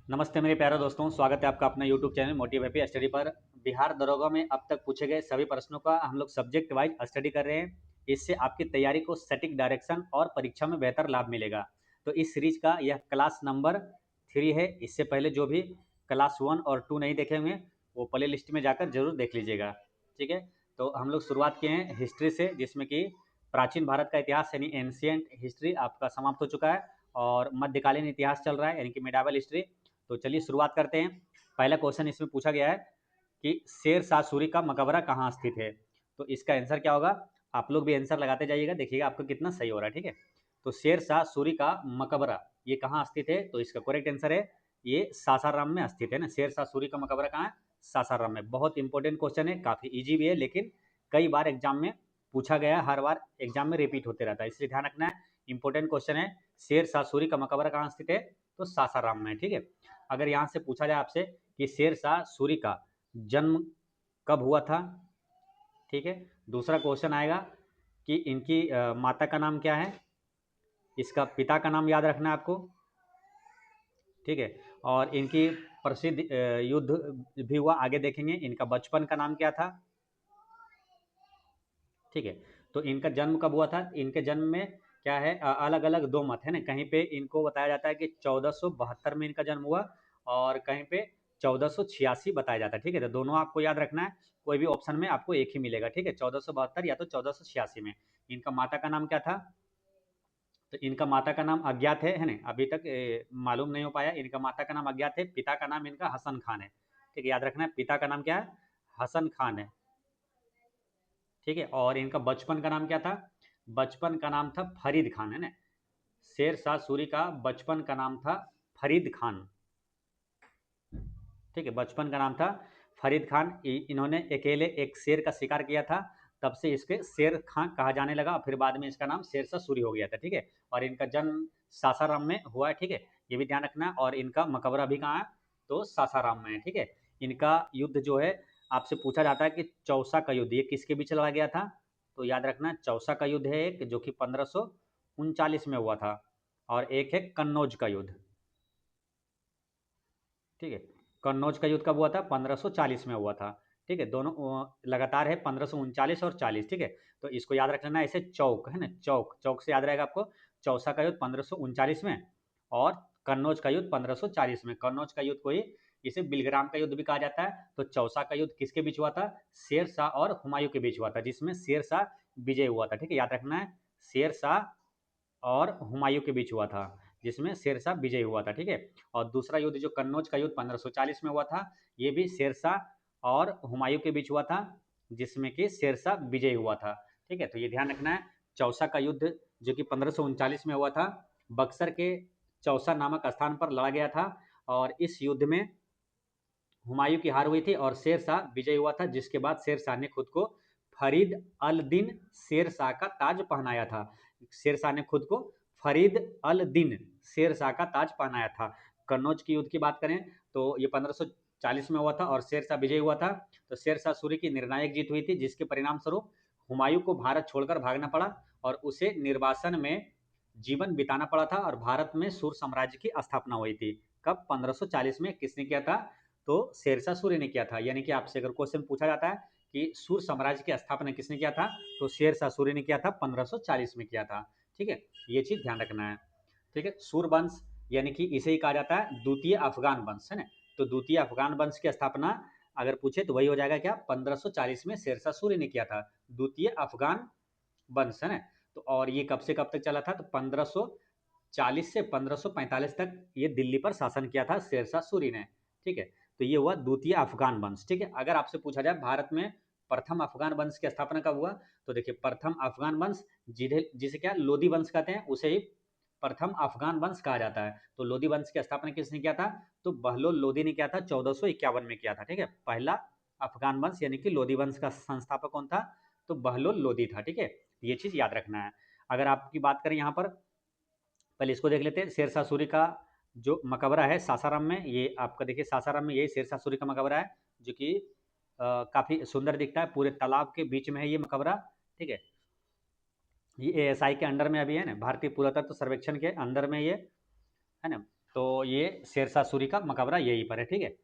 नमस्ते मेरे प्यारे दोस्तों, स्वागत है आपका अपना YouTube channel motive happy study पर। बिहार दरोगा में अब तक पूछे गए सभी प्रश्नों का हम लोग सब्जेक्ट वाइज स्टडी कर रहे हैं। इससे आपकी तैयारी को सटीक डायरेक्शन और परीक्षा में बेहतर लाभ मिलेगा। तो इस सीरीज का यह क्लास नंबर 3 है। इससे पहले जो भी क्लास 1 और 2 नहीं देखे होंगे वो प्ले लिस्ट में जाकर जरूर देख लीजिएगा। ठीक है, तो हम लोग शुरुआत किए हैं हिस्ट्री से, जिसमें कि प्राचीन भारत का इतिहास यानी एंशियंट हिस्ट्री आपका समाप्त हो चुका है और मध्यकालीन इतिहास चल रहा है यानी कि मेडावल हिस्ट्री। तो चलिए शुरुआत करते हैं। पहला क्वेश्चन इसमें पूछा गया है कि शेर शाह सूरी का मकबरा कहाँ स्थित है। तो इसका आंसर क्या होगा, आप लोग भी आंसर लगाते जाइएगा, देखिएगा आपका कितना सही हो रहा है। ठीक है, तो शेर शाह सूरी का मकबरा ये कहाँ स्थित है, तो इसका करेक्ट आंसर है ये सासाराम में स्थित है ना। शेर शाह सूरी का मकबरा कहाँ है, सासाराम में। बहुत इंपॉर्टेंट क्वेश्चन है, काफी इजी भी है, लेकिन कई बार एग्जाम में पूछा गया है, हर बार एग्जाम में रिपीट होते रहता है, इसलिए ध्यान रखना है। इंपॉर्टेंट क्वेश्चन है, शेर शाह सूरी का मकबरा कहाँ स्थित है, तो सासाराम में। ठीक है, अगर यहाँ से पूछा जाए आपसे कि शेर शाह सूरी का जन्म कब हुआ था, ठीक है। दूसरा क्वेश्चन आएगा कि इनकी माता का नाम क्या है, इसका पिता का नाम याद रखना है आपको। ठीक है, और इनकी प्रसिद्ध युद्ध भी हुआ, आगे देखेंगे। इनका बचपन का नाम क्या था, ठीक है। तो इनका जन्म कब हुआ था, इनके जन्म में क्या है, अलग अलग दो मत है ना। कहीं पे इनको बताया जाता है कि 1472 में इनका जन्म हुआ और कहीं पे 1486 बताया जाता है। ठीक है, तो दोनों आपको याद रखना है, कोई भी ऑप्शन में आपको एक ही मिलेगा। ठीक है, 1472 या तो 1486 में। इनका माता का नाम क्या था, तो इनका माता का नाम अज्ञात है ना, अभी तक मालूम नहीं हो पाया। इनका माता का नाम अज्ञात है, पिता का नाम इनका हसन खान है। ठीक है, याद रखना है, पिता का नाम क्या है, हसन खान है। ठीक है, और इनका बचपन का नाम क्या था, बचपन का नाम था फरीद खान है ना। शेर शाह सूरी का बचपन का नाम था फरीद खान। ठीक है, बचपन का नाम था फरीद खान। इन्होंने अकेले एक शेर का शिकार किया था, तब से इसके शेर खां कहा जाने लगा, फिर बाद में इसका नाम शेर शाह सूरी हो गया था। ठीक है, और इनका जन्म सासाराम में हुआ है। ठीक है, ये भी ध्यान रखना। और इनका मकबरा भी कहाँ है, तो सासाराम में है। ठीक है, इनका युद्ध जो है आपसे पूछा जाता है कि चौसा का युद्ध ये किसके बीच लड़ा गया था, तो याद रखना चौसा का युद्ध है एक, जो कि 1539 में हुआ था, और एक है कन्नौज का युद्ध। ठीक है, कन्नौज का युद्ध कब हुआ था, 1540 में हुआ था। ठीक है, दोनों लगातार है, 1539 और 40। ठीक है, तो इसको याद रख लेना, ऐसे चौक है ना, चौक चौक से याद रहेगा आपको। चौसा का युद्ध 1539 में और कन्नौज का युद्ध 1540 में। कन्नौज का युद्ध को ही इसे बिलग्राम का युद्ध भी कहा जाता है। तो चौसा का युद्ध किसके बीच हुआ था, शेर शाह और हुमायूं के बीच हुआ था, जिसमें शेर शाह विजय हुआ था। ठीक है, याद रखना है, शेर शाह और हुमायूं के बीच हुआ था, जिसमें शेरशाह विजय हुआ था। ठीक है, और दूसरा युद्ध जो कन्नौज का युद्ध 1540 में हुआ था, ये भी शेरशाह और हुमायूं के बीच हुआ था, जिसमें कि शेरशाह विजय हुआ था। ठीक है, तो ये ध्यान रखना है। चौसा का युद्ध जो कि 1539 में हुआ था, बक्सर के चौसा नामक स्थान पर लड़ा गया था, और इस युद्ध में हुमायूं की हार हुई थी और शेर शाह विजय हुआ था, जिसके बाद शेर शाह ने खुद को फरीद अल दिन शेर शाह का ताज पहनाया था। शेर शाह ने खुद को फरीद अल दिन शेर शाह का ताज पहनाया था। कन्नौज की युद्ध की बात करें तो ये 1540 में हुआ था और शेर शाह विजय हुआ था। तो शेर शाह सूरी की निर्णायक जीत हुई थी, जिसके परिणाम स्वरूप हुमायूं को भारत छोड़कर भागना पड़ा और उसे निर्वासन में जीवन बिताना पड़ा था, और भारत में सूर साम्राज्य की स्थापना हुई थी। कब, 1540 में। किसने किया था, तो शेरशाह सूर्य ने किया था। यानी कि आपसे अगर क्वेश्चन पूछा जाता है कि सूर साम्राज्य की स्थापना किसने किया था, तो शेरशाह सूर्य ने किया था, 1540 में किया था। ठीक है, ये चीज ध्यान रखना है। ठीक है, सूर वंश यानी कि इसे ही कहा जाता है द्वितीय अफगान वंश है ना। तो द्वितीय अफगान वंश की स्थापना अगर पूछे तो वही हो जाएगा क्या, 1540 में शेरशाह सूर्य ने किया था, द्वितीय अफगान वंश है ना। तो और ये कब से कब तक चला था, तो 1540 से 1545 तक ये दिल्ली पर शासन किया था शेरशाह सूरी ने। ठीक है, तो ये हुआ द्वितीय अफगान वंश। ठीक है, अगर आपसे पूछा जाए भारत में प्रथम अफगान वंश की स्थापना कब हुआ, तो देखिए प्रथम अफगान वंश जिसे क्या लोधी वंश कहते हैं, उसे ही प्रथम अफगान वंश कहा जाता है। तो लोधी वंश की स्थापना किसने किया था, तो बहलोल लोधी ने किया था, 1451 में किया था। ठीक है, पहला अफगान वंश यानी कि लोधी वंश का संस्थापक कौन था, तो बहलोल लोधी था। ठीक है, ये चीज याद रखना है। अगर आपकी बात करें यहाँ पर, पहले इसको देख लेते हैं। शेरशाह सूरी का जो मकबरा है सासाराम में, ये आपका देखिए सासाराम में यही शेरशाह सूरी का मकबरा है, जो कि काफी सुंदर दिखता है, पूरे तालाब के बीच में है ये मकबरा। ठीक है, ये एएसआई के अंडर में अभी है ना, भारतीय पुरातत्व सर्वेक्षण के अंदर में ये है ना। तो ये शेरशाह सूरी का मकबरा यहीं पर है, ठीक है।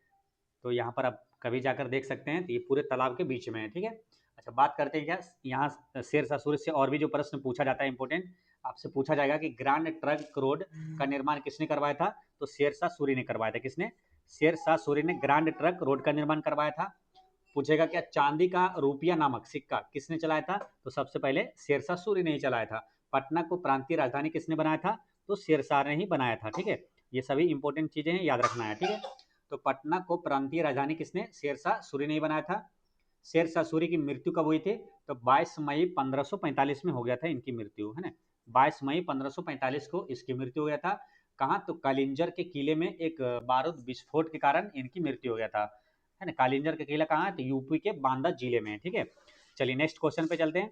तो यहाँ पर आप कभी जाकर देख सकते हैं, तो ये पूरे तालाब के बीच में है, ठीक है। अच्छा, बात करते हैं क्या यहाँ शेरशाह सूरी से और भी जो प्रश्न पूछा जाता है इंपॉर्टेंट, आपसे पूछा जाएगा कि ग्रांड ट्रंक रोड का निर्माण किसने करवाया था? तो शेरशाह सूरी ने करवाया था। किसने? शेरशाह सूरी ने ग्रांड ट्रंक रोड का निर्माण करवाया था। पूछेगा क्या चांदी का रुपया नामक सिक्का किसने चलाया था? तो सबसे पहले शेरशाह सूरी ने ही चलाया था। पटना को प्रांतीय राजधानी किसने बनाया था? तो शेरशाह ने ही बनाया था, ठीक है। ये सभी इंपॉर्टेंट चीजें हैं, याद रखना है, ठीक है। तो पटना को प्रांतीय राजधानी किसने? शेरशाह सूरी ने ही बनाया था। शेरशाह सूरी की मृत्यु कब हुई थी? तो 22 मई 1545 में हो गया था इनकी मृत्यु, है ना। 22 मई 1545 को इसकी मृत्यु हो गया था। कहाँ? तो कालिंजर के किले में एक बारूद विस्फोट के कारण इनकी मृत्यु हो गया था, है ना। कालिंजर का किला कहाँ है? तो यूपी के बांदा जिले में है, ठीक है। चलिए नेक्स्ट क्वेश्चन पे चलते हैं।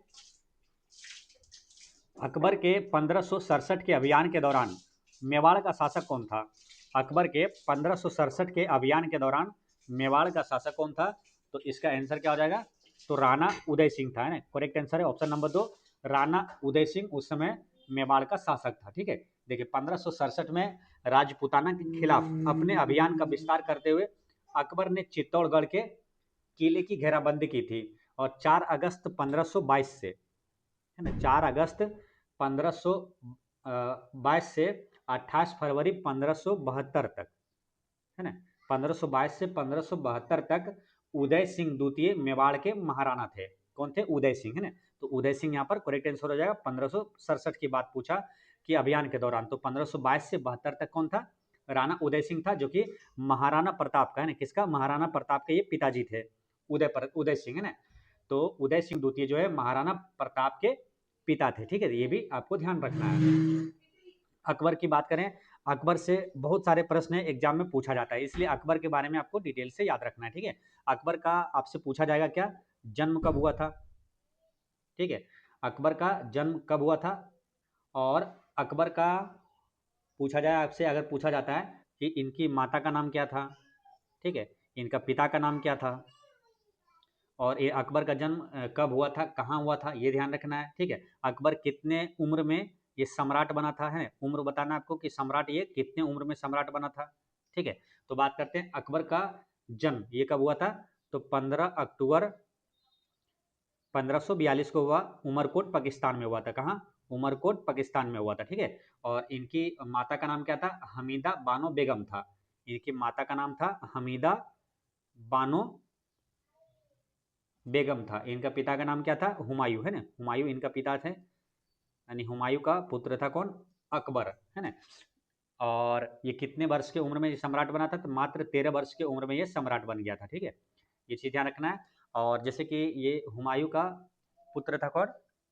अकबर के 1567 के अभियान के दौरान मेवाड़ का शासक कौन था? अकबर के 1567 के अभियान के दौरान मेवाड़ का शासक कौन था? तो इसका आंसर क्या हो जाएगा? तो राणा उदय सिंह था, है ना। करेक्ट आंसर है ऑप्शन नंबर 2, राणा उदय सिंह उस समय मेवाड़ का शासक था, ठीक है। देखिए 1567 में राजपूताना के खिलाफ अपने अभियान का विस्तार करते हुए अकबर ने चित्तौड़गढ़ के किले की घेराबंदी की थी और 4 अगस्त 1522 से, है ना, 4 अगस्त 1522 से 28 फरवरी 1572 तक, है ना, 1522 से 1572 तक उदय सिंह द्वितीय मेवाड़ के महाराणा थे। कौन थे? उदय सिंह, है ना। तो उदय सिंह यहाँ पर करेक्ट आंसर हो जाएगा। 1567 की बात पूछा कि अभियान के दौरान, तो 1522 से 72 तक कौन था? राणा उदय सिंह था, जो कि महाराणा प्रताप का, है ना, किसका? महाराणा प्रताप के ये पिताजी थे, उदय सिंह, है ना। तो उदय सिंह द्वितीय जो है महाराणा प्रताप के पिता थे, ठीक है। ये भी आपको ध्यान रखना है। अकबर की बात करें, अकबर से बहुत सारे प्रश्न एग्जाम में पूछा जाता है, इसलिए अकबर के बारे में आपको डिटेल से याद रखना है, ठीक है। अकबर का आपसे पूछा जाएगा क्या? जन्म कब हुआ था, ठीक है। अकबर का जन्म कब हुआ था, और अकबर का पूछा जाए आपसे, अगर पूछा जाता है कि इनकी माता का नाम क्या था, ठीक है, इनका पिता का नाम क्या था, और ये अकबर का जन्म कब हुआ था, कहाँ हुआ था, ये ध्यान रखना है, ठीक है। अकबर कितने उम्र में ये सम्राट बना था, है उम्र बताना आपको कि सम्राट ये कितने उम्र में सम्राट बना था, ठीक है। तो बात करते हैं अकबर का जन्म ये कब हुआ था, तो 15 अक्टूबर 1542 को हुआ। उमरकोट पाकिस्तान में हुआ था। कहाँ? उमरकोट पाकिस्तान में हुआ था, ठीक है। और इनकी माता का नाम क्या था? हमीदा बानो बेगम था। इनकी माता का नाम था हमीदा बानो बेगम था। इनका पिता का नाम क्या था? हुमायूं, है ना। हुमायूं इनका पिता थे, यानी हुमायूं का पुत्र था कौन? अकबर, है ना। और ये कितने वर्ष के उम्र में ये सम्राट बना था? तो मात्र 13 वर्ष के उम्र में ये सम्राट बन गया था, ठीक है। ये चीज ध्यान रखना है। और जैसे कि ये हुमायूं का पुत्र था कौन?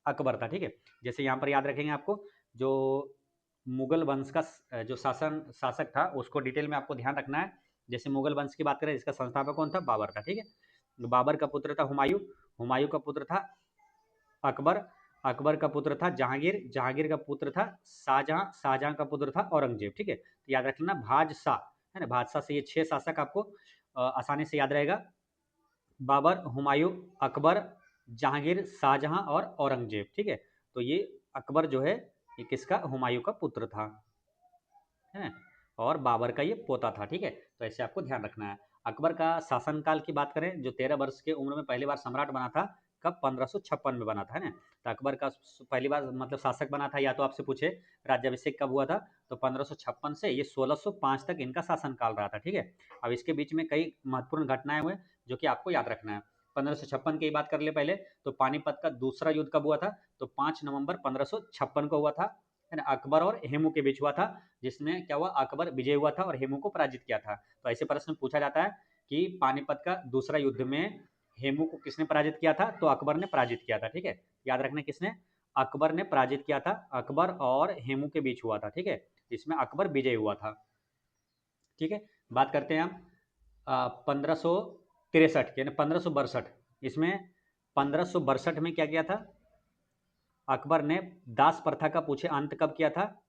अकबर था, ठीक है। जैसे यहाँ पर याद रखेंगे आपको, जो मुगल वंश का जो शासक था उसको डिटेल में आपको ध्यान रखना है। जैसे मुगल वंश की बात करें, इसका संस्थापक कौन था? बाबर था, ठीक है। तो बाबर का पुत्र था हुमायूं, हुमायूं का पुत्र था अकबर, अकबर का पुत्र था जहांगीर, जहांगीर का पुत्र था शाहजहां, शाहजहां का पुत्र था औरंगजेब, ठीक है। तो याद रखना भादशाह, है ना, भादशाह से ये 6 शासक आपको आसानी से याद रहेगा। बाबर, हुमायूं, अकबर, जहांगीर, शाहजहां और औरंगजेब, ठीक है। तो ये अकबर जो है ये किसका? हुमायूं का पुत्र था, है, और बाबर का ये पोता था, ठीक है। तो ऐसे आपको ध्यान रखना है। अकबर का शासनकाल की बात करें, जो 13 वर्ष के उम्र में पहली बार सम्राट बना था, कब? 1556 में बना था, है ना। तो अकबर का पहली बार मतलब शासक बना था, या तो आपसे पूछे राज्याभिषेक कब हुआ था, तो 1556 से ये 1605 तक इनका शासनकाल रहा था, ठीक है। अब इसके बीच में कई महत्वपूर्ण घटनाएं हुए जो कि आपको याद रखना है। 1556 की बात कर ले पहले, तो पानीपत का दूसरा युद्ध कब हुआ था? तो 5 नवंबर 1556 को हुआ था, है ना। अकबर और हेमू के बीच हुआ था, जिसमें क्या हुआ? अकबर विजय हुआ था और हेमू को पराजित किया था। तो ऐसे प्रश्न पूछा जाता है कि पानीपत का दूसरा युद्ध में हेमू को किसने पराजित किया था? तो अकबर ने पराजित किया था, ठीक है। याद रखना किसने? अकबर ने पराजित किया था। अकबर और हेमू के बीच हुआ था, ठीक है। इसमें अकबर विजय हुआ था, ठीक है। बात करते हैं हम 1563 यानी 1562, इसमें 1562 में क्या किया था? अकबर ने दास प्रथा का पूछे अंत कब किया था?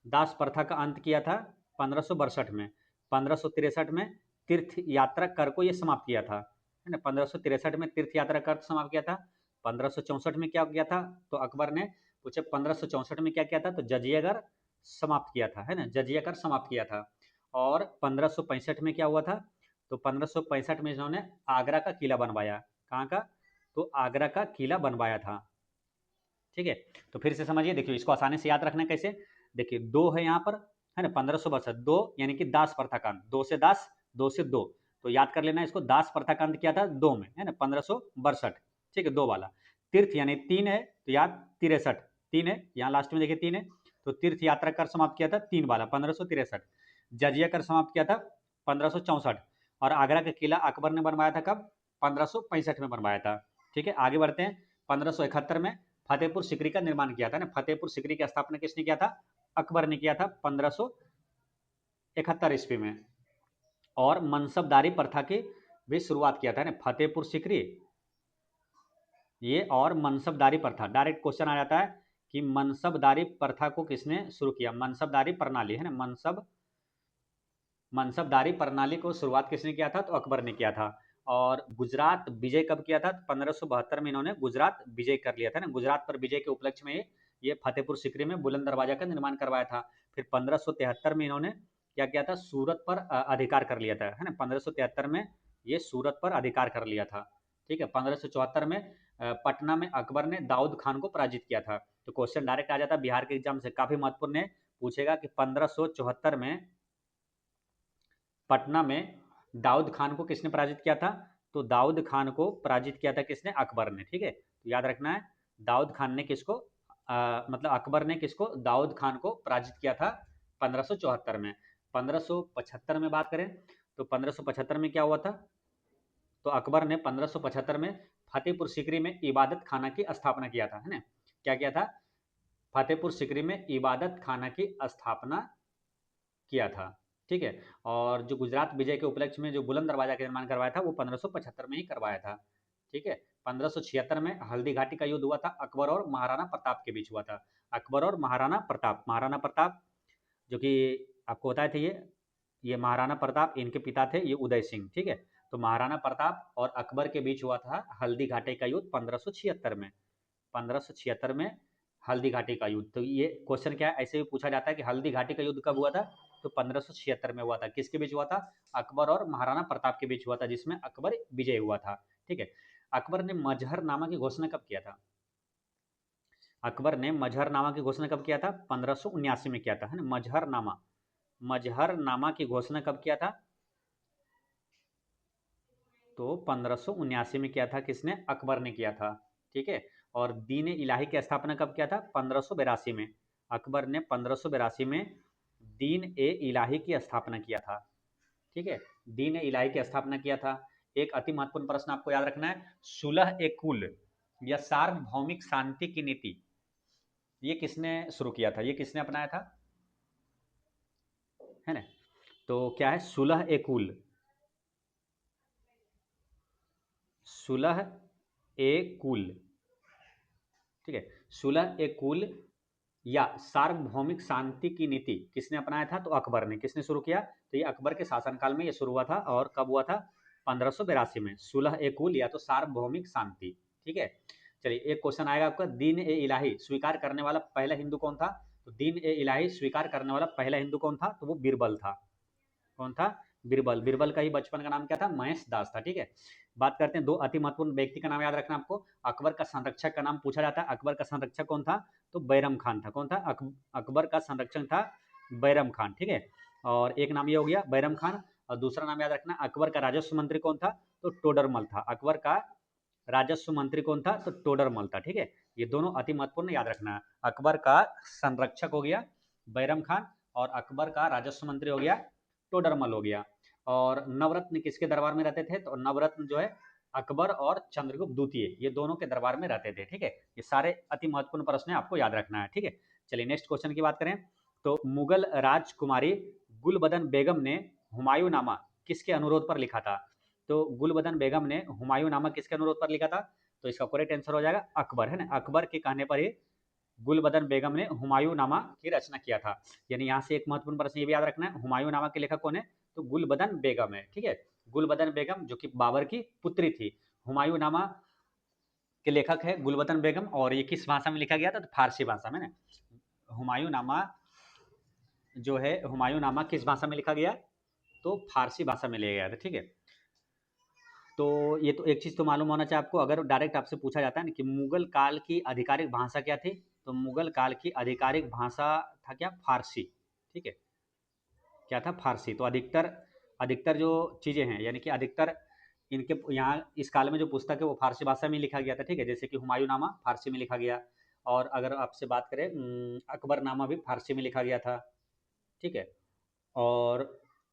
दास प्रथा का अंत किया था 1562 में। 1563 में तीर्थ यात्रा कर को ये समाप्त किया था, है ना। 1563 में तीर्थ यात्रा कर समाप्त किया था। 1564 में क्या किया था? तो अकबर ने पूछे 1564 में क्या किया था? तो जजियागढ़ समाप्त किया था, है ना, जजिया कर समाप्त किया था। और 1565 में क्या हुआ था, तो 1565 में इन्होंने आगरा का किला बनवाया। कहाँ का, तो आगरा का किला बनवाया था। ठीक है, तो फिर से समझिए, देखिए इसको आसानी से याद रखना कैसे, देखिए दो है यहाँ पर, है ना, 1562 दो, यानी कि दास प्रथा का अंत, दो से दास, दो से दो, तो याद कर लेना इसको, दास प्रथा का अंत किया था दो में, है ना, 1562। ठीक है, दो वाला। तीर्थ यानी तीन है, तो याद 63, तीन है यहाँ लास्ट में, देखिए तीन है, तो तीर्थ यात्रा कर समाप्त किया था तीन वाला 1563। जजिया कर समाप्त किया था 1564। और आगरा का किला अकबर ने बनवाया था कब, 1565 में बनवाया था। ठीक है, आगे बढ़ते हैं। 1571 में फतेहपुर सिकरी का निर्माण किया था ना, फतेहपुर सिकरी की स्थापना किसने किया था, अकबर ने किया था 1571 ईस्वी में। और मनसबदारी प्रथा की भी शुरुआत किया था ना, फतेहपुर सिकरी ये, और मनसबदारी प्रथा, डायरेक्ट क्वेश्चन आ जाता है कि मनसबदारी प्रथा को किसने शुरू किया, मनसबदारी प्रणाली, है ना, मनसबदारी प्रणाली को शुरुआत किसने किया था, तो अकबर ने किया था। और गुजरात विजय कब किया था, 1572 में इन्होंने गुजरात विजय कर लिया था ना, गुजरात पर विजय के उपलक्ष्य में ये फतेहपुर सिकरी में बुलंद दरवाजा का निर्माण करवाया था। फिर 1573 में इन्होंने क्या किया था, सूरत पर अधिकार कर लिया था, है ना, 1573 में ये सूरत पर अधिकार कर लिया था। ठीक है, 1574 में पटना में अकबर ने दाऊद खान को पराजित किया था। तो क्वेश्चन डायरेक्ट आ जाता है बिहार के एग्जाम से, काफी महत्वपूर्ण है, पूछेगा कि 1574 में पटना में दाऊद खान को किसने पराजित किया था, तो दाऊद खान को पराजित किया था किसने, अकबर ने। ठीक है, तो याद रखना है, दाऊद खान ने किसको मतलब अकबर ने किसको, दाऊद खान को पराजित किया था 1574 में। 1575 में बात करें, तो 1575 में क्या हुआ था, तो अकबर ने 1575 में फतेहपुर सिकरी में इबादत खाना की स्थापना किया था, है ना, क्या किया था, फतेहपुर सिकरी में इबादत खाना की स्थापना किया था। ठीक है, और जो गुजरात विजय के उपलक्ष्य में जो बुलंद दरवाजा का निर्माण करवाया था वो 1575 में ही करवाया था। ठीक है, 1576 में हल्दी घाटी का युद्ध हुआ था, अकबर और महाराणा प्रताप के बीच हुआ था। अकबर और महाराणा प्रताप, महाराणा प्रताप जो कि आपको बताए थे, ये महाराणा प्रताप इनके पिता थे, ये उदय सिंह। ठीक है, तो महाराणा प्रताप और अकबर के बीच हुआ था हल्दी घाटी का युद्ध 1576 में, 1576 में हल्दी घाटी का युद्ध। तो ये क्वेश्चन क्या है, ऐसे भी पूछा जाता है कि हल्दी घाटी का युद्ध कब हुआ था, तो 1576 में हुआ था। किसके बीच हुआ था, अकबर और महाराणा प्रताप के बीच हुआ था, जिसमें अकबर विजय हुआ था। ठीक है, अकबर ने मजहरनामा की घोषणा कब किया था, अकबर ने मजहरनामा की घोषणा कब किया था, 1579 में किया था, है ना, मजहरनामा, मजहरनामा की घोषणा कब किया था, तो 1579 में किया था, किसने, अकबर ने किया था। ठीक है, और दीन इलाही की स्थापना कब किया था, 1582 में, अकबर ने 1582 में दीन ए इलाही की स्थापना किया था। ठीक है, दीन ए इलाही की स्थापना किया था। एक अति महत्वपूर्ण प्रश्न आपको याद रखना है, सुलह ए कुल या सार्वभौमिक शांति की नीति, ये किसने शुरू किया था, ये किसने अपनाया था, है ना, तो क्या है, सुलह ए कुल, सुलह ए कुल, ठीक है, सुलह ए कुल या सार्वभौमिक शांति की नीति किसने अपनाया था, तो अकबर ने। किसने शुरू किया, तो ये अकबर के शासनकाल में ये शुरू हुआ था, और कब हुआ था, 1582 में, सुलह ए कुल या तो सार्वभौमिक शांति। ठीक है, चलिए एक क्वेश्चन आएगा आपका, दीन ए इलाही स्वीकार करने वाला पहला हिंदू कौन था, तो दीन ए इलाही स्वीकार करने वाला पहला हिंदू कौन था, तो वो बीरबल था। कौन था, बीरबल। बीरबल का ही बचपन का नाम क्या था, महेश दास था। ठीक है, बात करते हैं दो अति महत्वपूर्ण व्यक्ति का नाम याद रखना आपको, अकबर का संरक्षक का नाम पूछा जाता है, अकबर का संरक्षक कौन था, तो बैरम खान था। कौन था, अकबर का संरक्षक था बैरम खान। ठीक है, और एक नाम ये हो गया बैरम खान, और दूसरा नाम याद रखना, अकबर का राजस्व मंत्री कौन था, तो टोडरमल था। अकबर का राजस्व मंत्री कौन था, तो टोडरमल था। ठीक है, ये दोनों अति महत्वपूर्ण याद रखना है, अकबर का संरक्षक हो गया बैरम खान, और अकबर का राजस्व मंत्री हो गया टोडरमल हो गया। और नवरत्न किसके दरबार में रहते थे, तो नवरत्न जो है अकबर और चंद्रगुप्त द्वितीय, ये दोनों के दरबार में रहते थे। ठीक है, ये सारे अति महत्वपूर्ण प्रश्न है, आपको याद रखना है। ठीक है, चलिए नेक्स्ट क्वेश्चन की बात करें, तो मुगल राजकुमारी गुलबदन बेगम ने हुमायूंनामा किसके अनुरोध पर लिखा था, तो गुलबदन बेगम ने हुमायूंनामा किसके अनुरोध पर लिखा था, तो इसका करेक्ट आंसर हो जाएगा अकबर, है ना, अकबर के कहने पर ही गुलबदन बेगम ने हुमायूंनामा की रचना किया था। यानी यहाँ से एक महत्वपूर्ण प्रश्न ये भी याद रखना है, हुमायूंनामा के लेखक कौन है, तो गुलबदन बेगम है। ठीक है, गुलबदन बेगम जो कि बाबर की पुत्री थी। हुमायूंनामा के लेखक है गुलबदन बेगम, और ये किस भाषा में लिखा गया था, तो फारसी भाषा में ना, हुमायूंनामा जो है हुमायूंनामा किस भाषा में लिखा गया? तो फारसी भाषा में लिखा गया था, ठीक है। तो ये तो एक चीज़ तो मालूम होना चाहिए आपको, अगर डायरेक्ट आपसे पूछा जाता है ना कि मुगल काल की आधिकारिक भाषा क्या थी, तो मुगल काल की आधिकारिक भाषा था क्या? फारसी, ठीक है। क्या था? फारसी। तो अधिकतर अधिकतर जो चीज़ें हैं, यानी कि अधिकतर इनके यहाँ इस काल में जो पुस्तक है वो फारसी भाषा में लिखा गया था, ठीक है। जैसे कि हुमायूंनामा फारसी में लिखा गया, और अगर आपसे बात करें अकबरनामा भी फारसी में लिखा गया था, ठीक है। और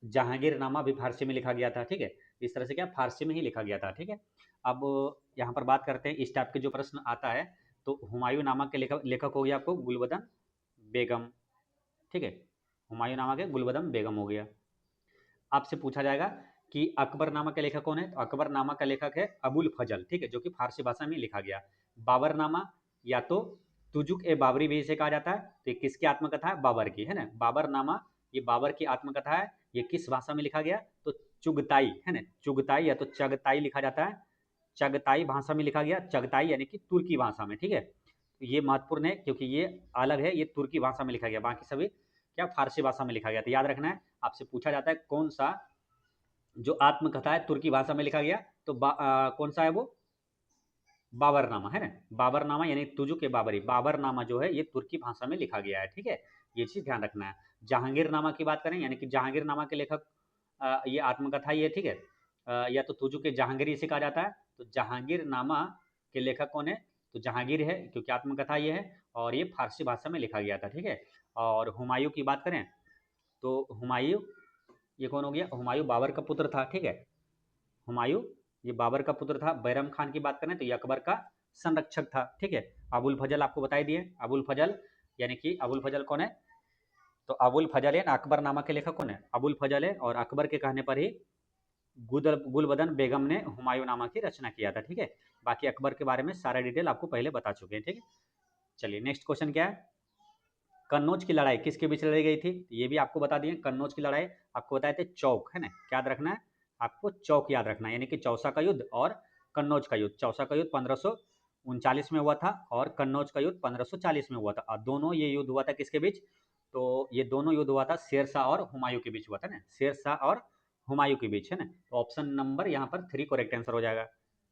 जहांगीरनामा भी फारसी में लिखा गया था, ठीक है। इस तरह से क्या फारसी में ही लिखा गया था, ठीक है। अब यहाँ पर बात करते हैं इस टाइप के जो प्रश्न आता है, तो हुमायूं नामा के लेखक लेखक हो गया आपको गुलबदन बेगम, ठीक है। हुमायूं नामा के गुलबदन बेगम हो गया। आपसे पूछा जाएगा कि अकबरनामा के लेखक कौन है, तो अकबरनामा का लेखक है अबुल फजल, ठीक है, जो कि फारसी भाषा में लिखा गया। बाबरनामा या तो तुजुक ए बाबरी भी इसे कहा जाता है, तो ये किसकी आत्मकथा है? बाबर की, है ना। बाबरनामा ये बाबर की आत्मकथा है। ये किस भाषा में लिखा गया? तो चुगताई, है ना, चुगताई या तो चगताई लिखा जाता है, चगताई भाषा में लिखा गया। चगताई यानी कि तुर्की भाषा में, ठीक है। ये महत्वपूर्ण है क्योंकि ये अलग है, ये तुर्की भाषा में लिखा गया, बाकी सभी क्या फारसी भाषा में लिखा गया। तो याद रखना है, आपसे पूछा जाता है कौन सा जो आत्मकथा है तुर्की भाषा में लिखा गया, तो कौन सा है वो? बाबरनामा, है ना। बाबरनामा यानी तुजुक के बाबरी, बाबरनामा जो है ये तुर्की भाषा में लिखा गया है, ठीक है। ये चीज़ ध्यान रखना है। जहांगीरनामा की बात करें, यानी कि जहांगीरनामा के लेखक ये आत्मकथा ये, ठीक है। या तो तुजुक के जहांगीर इसे कहा जाता है, तो जहांगीरनामा के लेखक कौन है? तो जहांगीर है, क्योंकि आत्मकथा ये है, और ये फारसी भाषा में लिखा गया था, ठीक है। और हुमायूं की बात करें, तो हुमायूं ये कौन हो गया? हुमायूं बाबर का पुत्र था, ठीक है। हुमायूं ये बाबर का पुत्र था। बैरम खान की बात करें तो ये अकबर का संरक्षक था, ठीक है। अबुल फजल आपको बताई दिए, अबुल फजल यानी कि अबुल फजल कौन है? तो अबुल फजल है ना, अकबरनामा के लेखक कौन है? अबुल फजल है, और अकबर के कहने पर ही गुलबदन बेगम ने हुमायूंनामा की रचना किया था, ठीक है। बाकी अकबर के बारे में सारा डिटेल आपको पहले बता चुके हैं, ठीक है। चलिए नेक्स्ट क्वेश्चन क्या है? कन्नौज की लड़ाई किसके बीच लड़ी गई थी? ये भी आपको बता दिए। कन्नौज की लड़ाई आपको बताए थे चौक, है ना, क्या याद रखना है आपको? चौक याद रखना है, यानी कि चौसा का युद्ध और कन्नौज का युद्ध। चौसा का युद्ध 1539 में हुआ था, और कन्नौज का युद्ध 1540 में हुआ था। और दोनों ये युद्ध हुआ था किसके बीच? तो ये दोनों युद्ध हुआ था शेरशाह और हुमायूं के बीच हुआ था ना, शेरशाह और हुमायूं के बीच, है ना। तो ऑप्शन नंबर यहाँ पर 3 करेक्ट आंसर हो जाएगा,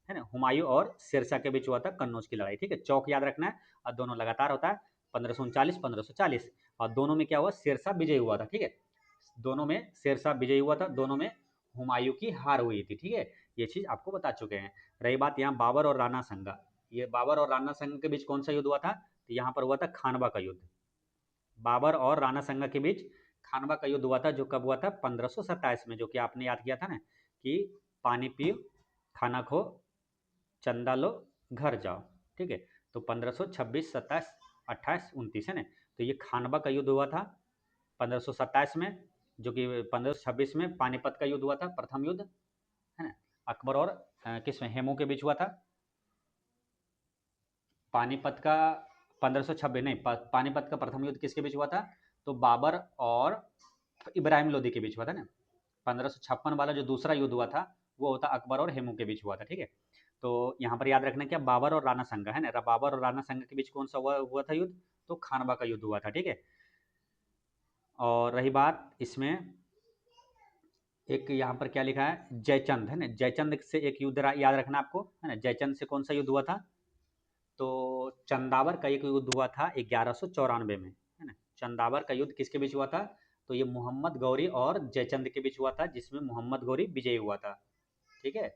है ना। हुमायूं और शेरशाह के बीच हुआ था कन्नौज की लड़ाई, ठीक है। चौक याद रखना है, और दोनों लगातार होता है 1539 1540, और दोनों में क्या हुआ? शेरशाह विजयी हुआ था, ठीक है। दोनों में शेरशाह विजयी हुआ था, दोनों में हुमायूं की हार हुई थी, ठीक है। ये चीज आपको बता चुके हैं। रही बात यहाँ बाबर और राणा संगा, ये बाबर और राणा संगा के बीच कौन सा युद्ध हुआ था? तो यहाँ पर हुआ था खानवा का युद्ध। बाबर और राणा संगा के बीच खानवा का युद्ध हुआ था, जो कब हुआ था? 1527 में, जो कि आपने याद किया था ना कि पानी पियो, खाना खो, चंदा लो, घर जाओ, ठीक है। तो 1526 27 28 29, है ना। तो ये खानवा का युद्ध हुआ था 1527 में, जो कि 1526 में पानीपत का युद्ध हुआ था, प्रथम युद्ध, है ना। अकबर और किसमें? हेमू के बीच हुआ था। पानीपत का 1526 नहीं, पानीपत का प्रथम युद्ध किसके बीच हुआ था? तो बाबर और इब्राहिम लोदी के बीच हुआ था ना। 1556 वाला जो दूसरा युद्ध हुआ था वो होता अकबर और हेमू के बीच हुआ था, ठीक है। तो यहाँ पर याद रखना क्या? बाबर और राणा संगा, है ना। बाबर और राणा संगा के बीच कौन सा हुआ था युद्ध? तो खानवा का युद्ध हुआ था, ठीक है। और रही बात इसमें, एक यहाँ पर क्या लिखा है? जयचंद, है ना। जयचंद से एक युद्ध याद रखना आपको, है ना। जयचंद से कौन सा युद्ध हुआ था? तो चंदावर का एक युद्ध हुआ था 1194 में, है ना। चंदावर का युद्ध किसके बीच हुआ था? तो ये मोहम्मद गौरी और जयचंद के बीच हुआ था, जिसमें मोहम्मद गौरी विजयी हुआ था, ठीक है।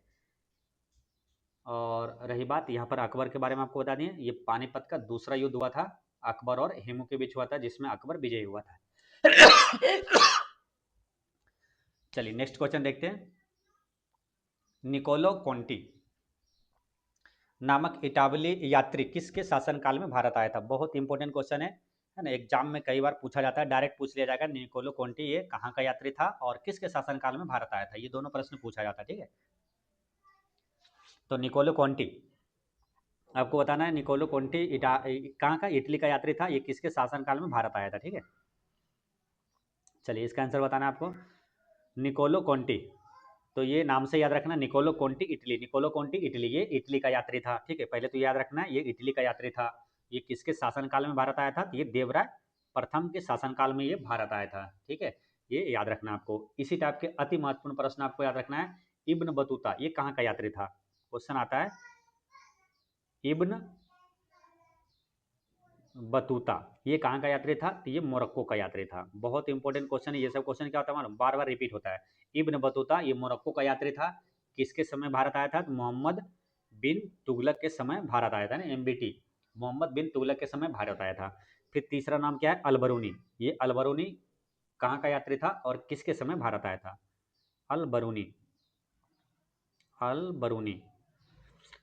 और रही बात यहाँ पर अकबर के बारे में आपको बता दें, ये पानीपत का दूसरा युद्ध हुआ था, अकबर और हेमू के बीच हुआ था, जिसमें अकबर विजयी हुआ था। चलिए नेक्स्ट क्वेश्चन देखते हैं। निकोलो कोंटी नामक इटावली यात्री किसके शासनकाल में भारत आया था? बहुत इंपॉर्टेंट क्वेश्चन है ना। एग्जाम में कई बार पूछा जाता है, डायरेक्ट पूछ लिया जाएगा निकोलो कोंटी ये कहाँ का यात्री था और किसके शासनकाल में भारत आया था, ये दोनों प्रश्न पूछा जाता है, ठीक है। तो निकोलो कोंटी आपको बताना है, निकोलो कोंटी कहाँ का? इटली का यात्री था, ये किसके शासनकाल में भारत आया था, ठीक है। चलिए इसका आंसर बताना है आपको। निकोलो कोंटी, तो ये नाम से याद रखना, Niccolo Conti Italy, Niccolo Conti Italy, ये इटली का यात्री था, ठीक है। पहले तो याद रखना ये इटली का यात्री था। ये किसके शासनकाल में भारत आया था? तो ये देवराय प्रथम के शासनकाल में ये भारत आया था। ठीक है, ये याद रखना आपको। इसी टाइप के अति महत्वपूर्ण प्रश्न आपको याद रखना है। इब्न बतूता ये कहाँ का यात्री था? क्वेश्चन आता है इब्न बतूता ये कहाँ का यात्री था? तो ये मोरक्को का यात्री था। बहुत इंपॉर्टेंट क्वेश्चन है। ये सब क्वेश्चन क्या होता है मालूम, बार बार रिपीट होता है। इब्न बतूता ये मोरक्को का यात्री था। किसके समय भारत आया था? तो मोहम्मद बिन तुगलक के समय भारत आया था ना, MBT, मोहम्मद बिन तुगलक के समय भारत आया था। फिर तीसरा नाम क्या है? अलबरूनी। ये अलबरूनी कहाँ का यात्री था और किसके समय भारत आया था? अलबरूनी, अलबरूनी।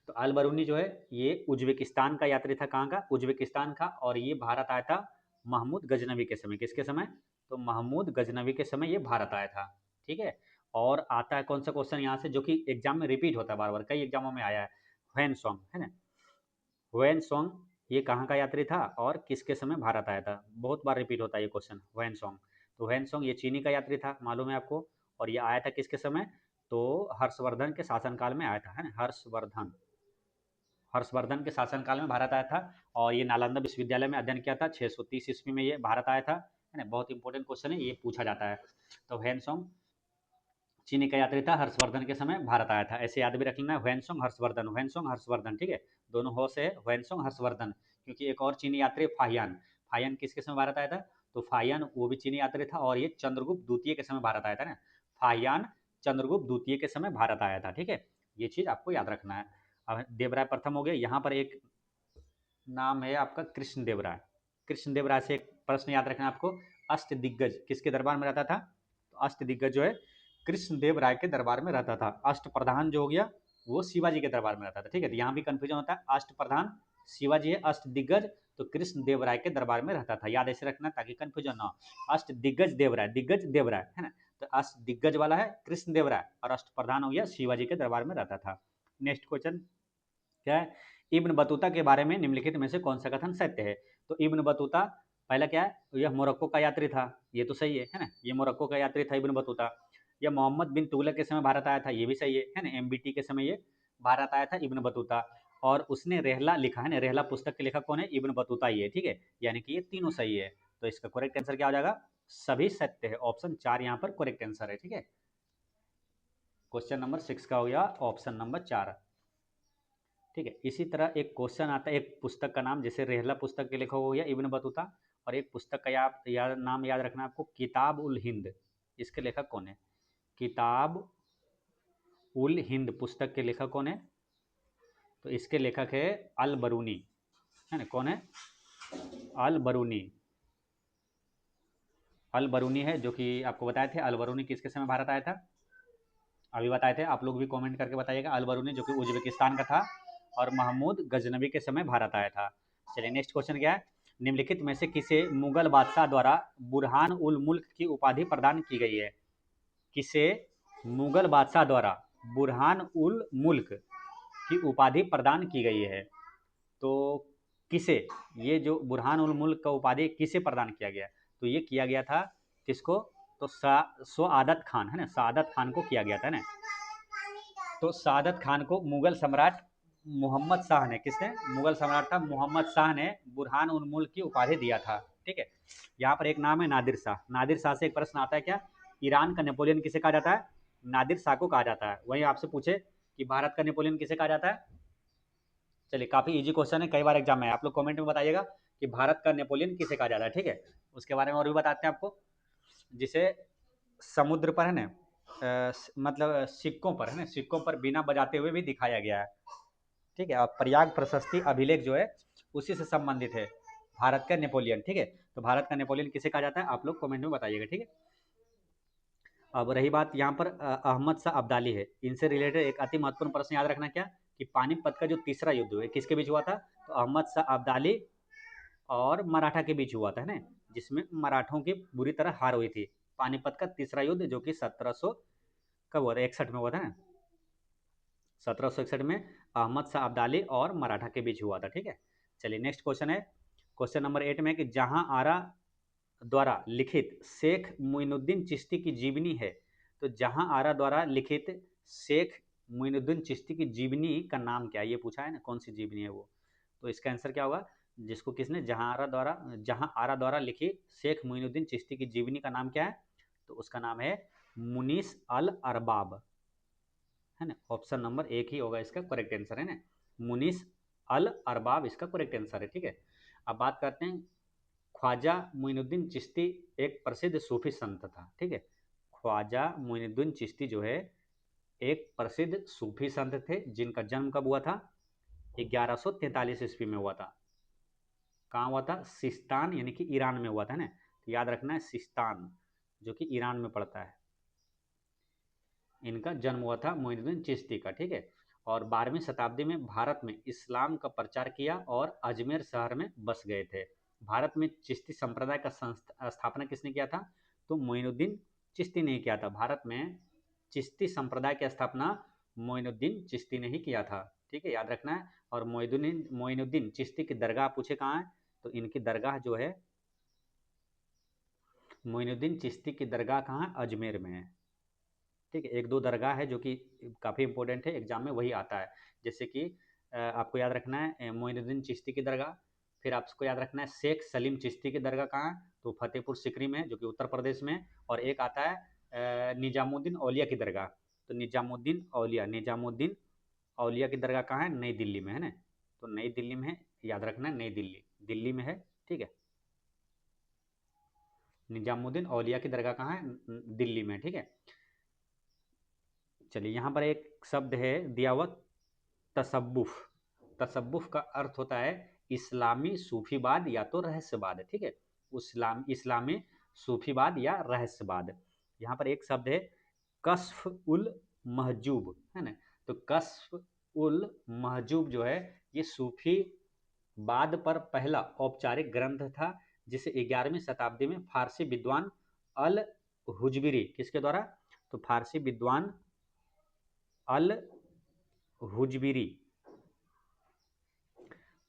तो अलबरूनी जो है ये उज्बेकिस्तान का यात्री था। कहाँ का? उज्बेकिस्तान का। और ये भारत आया था महमूद गजनवी के समय। किसके समय? तो महमूद गजनवी के समय ये भारत आया था। ठीक है, और आता है कौन सा क्वेश्चन यहाँ से जो कि एग्जाम में रिपीट होता है बार बार, कई एग्जामों में आया है, ह्वेनसोंग है ना। ह्वेनसोंग ये कहाँ का यात्री था और किसके समय भारत आया था? बहुत बार रिपीट होता है ये क्वेश्चन, ह्वेनसोंग। तो ह्वेनसोंग ये चीनी का यात्री था, मालूम है आपको। और ये आया था किसके समय? तो हर्षवर्धन के शासनकाल में आया था, है ना, हर्षवर्धन। हर्षवर्धन के शासनकाल में भारत आया था। और ये नालंदा विश्वविद्यालय में अध्ययन किया था। 630 ईस्वी में ये भारत आया था, है ना। बहुत इंपॉर्टेंट क्वेश्चन है, ये पूछा जाता है। तो ह्वेनसोंग चीनी का यात्री था, हर्षवर्धन के समय भारत आया था। ऐसे याद भी रख लेना, ह्वेनसोंग हर्षवर्धन, ह्वेनसोंग हर्षवर्धन। ठीक है, दोनों हो से ह्वेनसोंग हर्षवर्धन। क्योंकि एक और चीनी यात्री फाहियान, फाहियान किसके समय भारत आया था? तो फाहियान वो भी चीनी यात्री था और ये चंद्रगुप्त द्वितीय के समय भारत आया था ना। फाहियान चंद्रगुप्त द्वितीय के समय भारत आया था। ठीक है, ये चीज आपको याद रखना है। अब देवराय प्रथम हो गया। यहाँ पर एक नाम है आपका कृष्णदेवराय। कृष्णदेवराय से एक प्रश्न याद रखना आपको। अष्ट दिग्गज किसके दरबार में रहता था? तो अष्ट दिग्गज जो है कृष्णदेव राय के दरबार में रहता था। अष्ट प्रधान जो हो गया वो शिवाजी के दरबार में रहता था। ठीक है, तो यहाँ भी कंफ्यूजन होता है। अष्ट प्रधान शिवाजी है, अष्ट दिग्गज तो कृष्णदेव राय के दरबार में रहता था। याद ऐसे रखना ताकि कंफ्यूजन ना हो। अष्ट दिग्गज देवराय, दिग्गज देवराय है ना। तो अष्ट दिग्गज वाला है कृष्णदेव राय और अष्ट प्रधान हो गया शिवाजी के दरबार में रहता था। नेक्स्ट क्वेश्चन क्या है? इब्न बतूता के बारे में निम्नलिखित में से कौन सा कथन सत्य है? तो इब्न बतूता पहला क्या है? तो यह मोरक्को का यात्री था। ये तो सही है ना। ये मोरक्को का यात्री था इब्न बतूता। यह मोहम्मद बिन तुगलक के समय भारत आया था। ये भी सही है ना। MBT के समय ये भारत आया था इब्न बतूता। और उसने रेहला लिखा है ना। रेहला पुस्तक के लेखक कौन है? इब्न बतूता ही है। ठीक है, यानी कि ये तीनों सही है। तो इसका करेक्ट आंसर क्या हो जाएगा? सभी सत्य है। ऑप्शन 4 यहाँ पर करेक्ट आंसर है। ठीक है, क्वेश्चन नंबर 6 का हो गया ऑप्शन नंबर 4। ठीक है, इसी तरह एक क्वेश्चन आता है एक पुस्तक का नाम, जैसे रेहला पुस्तक के लेखक हो गया इब्न बतूता। और एक पुस्तक का नाम याद रखना आपको, किताब उल हिंद। इसके लेखक कौन है? किताब उल हिंद पुस्तक के लेखक कौन है? तो इसके लेखक है अल बरूनी, है ना। कौन है? अल बरूनी। अल बरूनी है, जो कि आपको बताए थे। अल बरूनी किसके समय भारत आया था? अभी बताए थे, आप लोग भी कमेंट करके बताइएगा। अल बरूनी जो कि उज्बेकिस्तान का था और महमूद गजनवी के समय भारत आया था। चलिए नेक्स्ट क्वेश्चन क्या है? निम्नलिखित में से किसे मुगल बादशाह द्वारा बुरहान उल मुल्क की उपाधि प्रदान की गई है? किसे मुगल बादशाह द्वारा बुरहान उल मुल्क की उपाधि प्रदान की गई है? तो किसे, ये जो बुरहान उल मुल्क का उपाधि किसे प्रदान किया गया? तो ये किया गया था किसको? तो सआदत खान, है ना, सआदत खान को किया गया था ना। तो सआदत खान को मुगल सम्राट मोहम्मद शाह ने, किसने? मुगल सम्राट था मोहम्मद शाह ने बुरहान उल मुल्क की उपाधि दिया था। ठीक है, यहाँ पर एक नाम है नादिर शाह। नादिर शाह से एक प्रश्न आता है क्या? ईरान का नेपोलियन किसे कहा जाता है? नादिर शाह को कहा जाता है। वहीं आपसे पूछे कि भारत का नेपोलियन किसे कहा जाता है? चलिए, काफ़ी इजी क्वेश्चन है, कई बार एग्जाम में। आप लोग कमेंट में बताइएगा कि भारत का नेपोलियन किसे कहा जाता है। ठीक है, उसके बारे में और भी बताते हैं आपको। जिसे समुद्र पर है ना, मतलब सिक्कों पर, है ना, सिक्कों पर बिना बजाते हुए भी दिखाया गया है। ठीक है, और प्रयाग प्रशस्ति अभिलेख जो है उसी से संबंधित है, भारत का नेपोलियन। ठीक है, तो भारत का नेपोलियन किसे कहा जाता है? आप लोग कमेंट में बताइएगा। ठीक है, अब रही बात यहाँ पर अहमद शाह अब्दाली है। इनसे रिलेटेड एक अति महत्वपूर्ण प्रश्न याद रखना क्या, कि पानीपत का जो तीसरा युद्ध है किसके बीच हुआ था? तो अहमद शाह अब्दाली और मराठा के बीच हुआ था, है ना, जिसमें मराठों की बुरी तरह हार हुई थी। पानीपत का तीसरा युद्ध जो कि 1700 कब हुआ था? 61 में हुआ था ना। 1761 में अहमद शाह अब्दाली और मराठा के बीच हुआ था। ठीक है, चलिए नेक्स्ट क्वेश्चन है। क्वेश्चन नंबर 8 में कि जहां आरा द्वारा लिखित शेख मोइनुद्दीन चिश्ती की जीवनी है। तो जहां आरा द्वारा लिखित शेख मोइनुद्दीन चिश्ती की जीवनी का नाम क्या है? ये पूछा है ना, कौन सी जीवनी है वो। तो इसका आंसर क्या होगा? जिसको किसने जहां आरा द्वारा लिखी शेख मोइनुद्दीन चिश्ती की जीवनी का नाम क्या है? तो उसका नाम है मुनीस अल अरबाब, है ना। ऑप्शन नंबर एक ही होगा इसका करेक्ट आंसर, है ना। मुनीस अल अरबाब इसका करेक्ट आंसर है, ठीक है। अब बात करते हैं, ख्वाजा मोइनुद्दीन चिश्ती एक प्रसिद्ध सूफी संत था, ठीक है। ख्वाजा मोइनुद्दीन चिश्ती जो है एक प्रसिद्ध सूफी संत थे, जिनका जन्म कब हुआ था? 1143 ईस्वी में हुआ था। कहाँ हुआ था? सिस्तान यानी कि ईरान में हुआ था ना, तो याद रखना है सिस्तान जो कि ईरान में पड़ता है, इनका जन्म हुआ था मोइनुद्दीन चिश्ती का, ठीक है। और 12वीं शताब्दी में भारत में इस्लाम का प्रचार किया और अजमेर शहर में बस गए थे। भारत में चिश्ती संप्रदाय का स्थापना किसने किया था? तो मोइनुद्दीन चिश्ती ने किया था। भारत में चिश्ती संप्रदाय की स्थापना मोइनुद्दीन चिश्ती ने ही किया था, ठीक है, याद रखना है। और मोइनुद्दीन चिश्ती की दरगाह पूछे कहाँ है? तो इनकी दरगाह जो है, मोइनुद्दीन चिश्ती की दरगाह कहाँ है? अजमेर में है, ठीक है। एक दो दरगाह है जो कि काफ़ी इंपॉर्टेंट है, एग्जाम में वही आता है। जैसे कि आपको याद रखना है मोइनुद्दीन चिश्ती की दरगाह, फिर आपको याद रखना है शेख सलीम चिश्ती की दरगाह कहाँ है? तो फतेहपुर सिकरी में, जो कि उत्तर प्रदेश में। और एक आता है निजामुद्दीन औलिया की दरगाह। तो निजामुद्दीन औलिया की दरगाह कहाँ है? नई दिल्ली में, है ना। तो नई दिल्ली में है, याद रखना है, नई दिल्ली दिल्ली में है, ठीक है। निजामुद्दीन औलिया की दरगाह कहाँ है? दिल्ली में, ठीक है। चलिए, यहाँ पर एक शब्द है दिया हुआ, तसव्वुफ। तसव्वुफ का अर्थ होता है इस्लामी सूफीवाद या तो रहस्यवाद, ठीक है। इस्लामी सूफीवाद या रहस्यवाद। यहाँ पर एक शब्द है कश्फ उल महजूब, है ना। तो कश्फ उल महजूब जो है, ये सूफी बाद पर पहला औपचारिक ग्रंथ था, जिसे 11वीं शताब्दी में फारसी विद्वान अल हुजबिरी किसके द्वारा? तो फारसी विद्वान अल हुजबिरी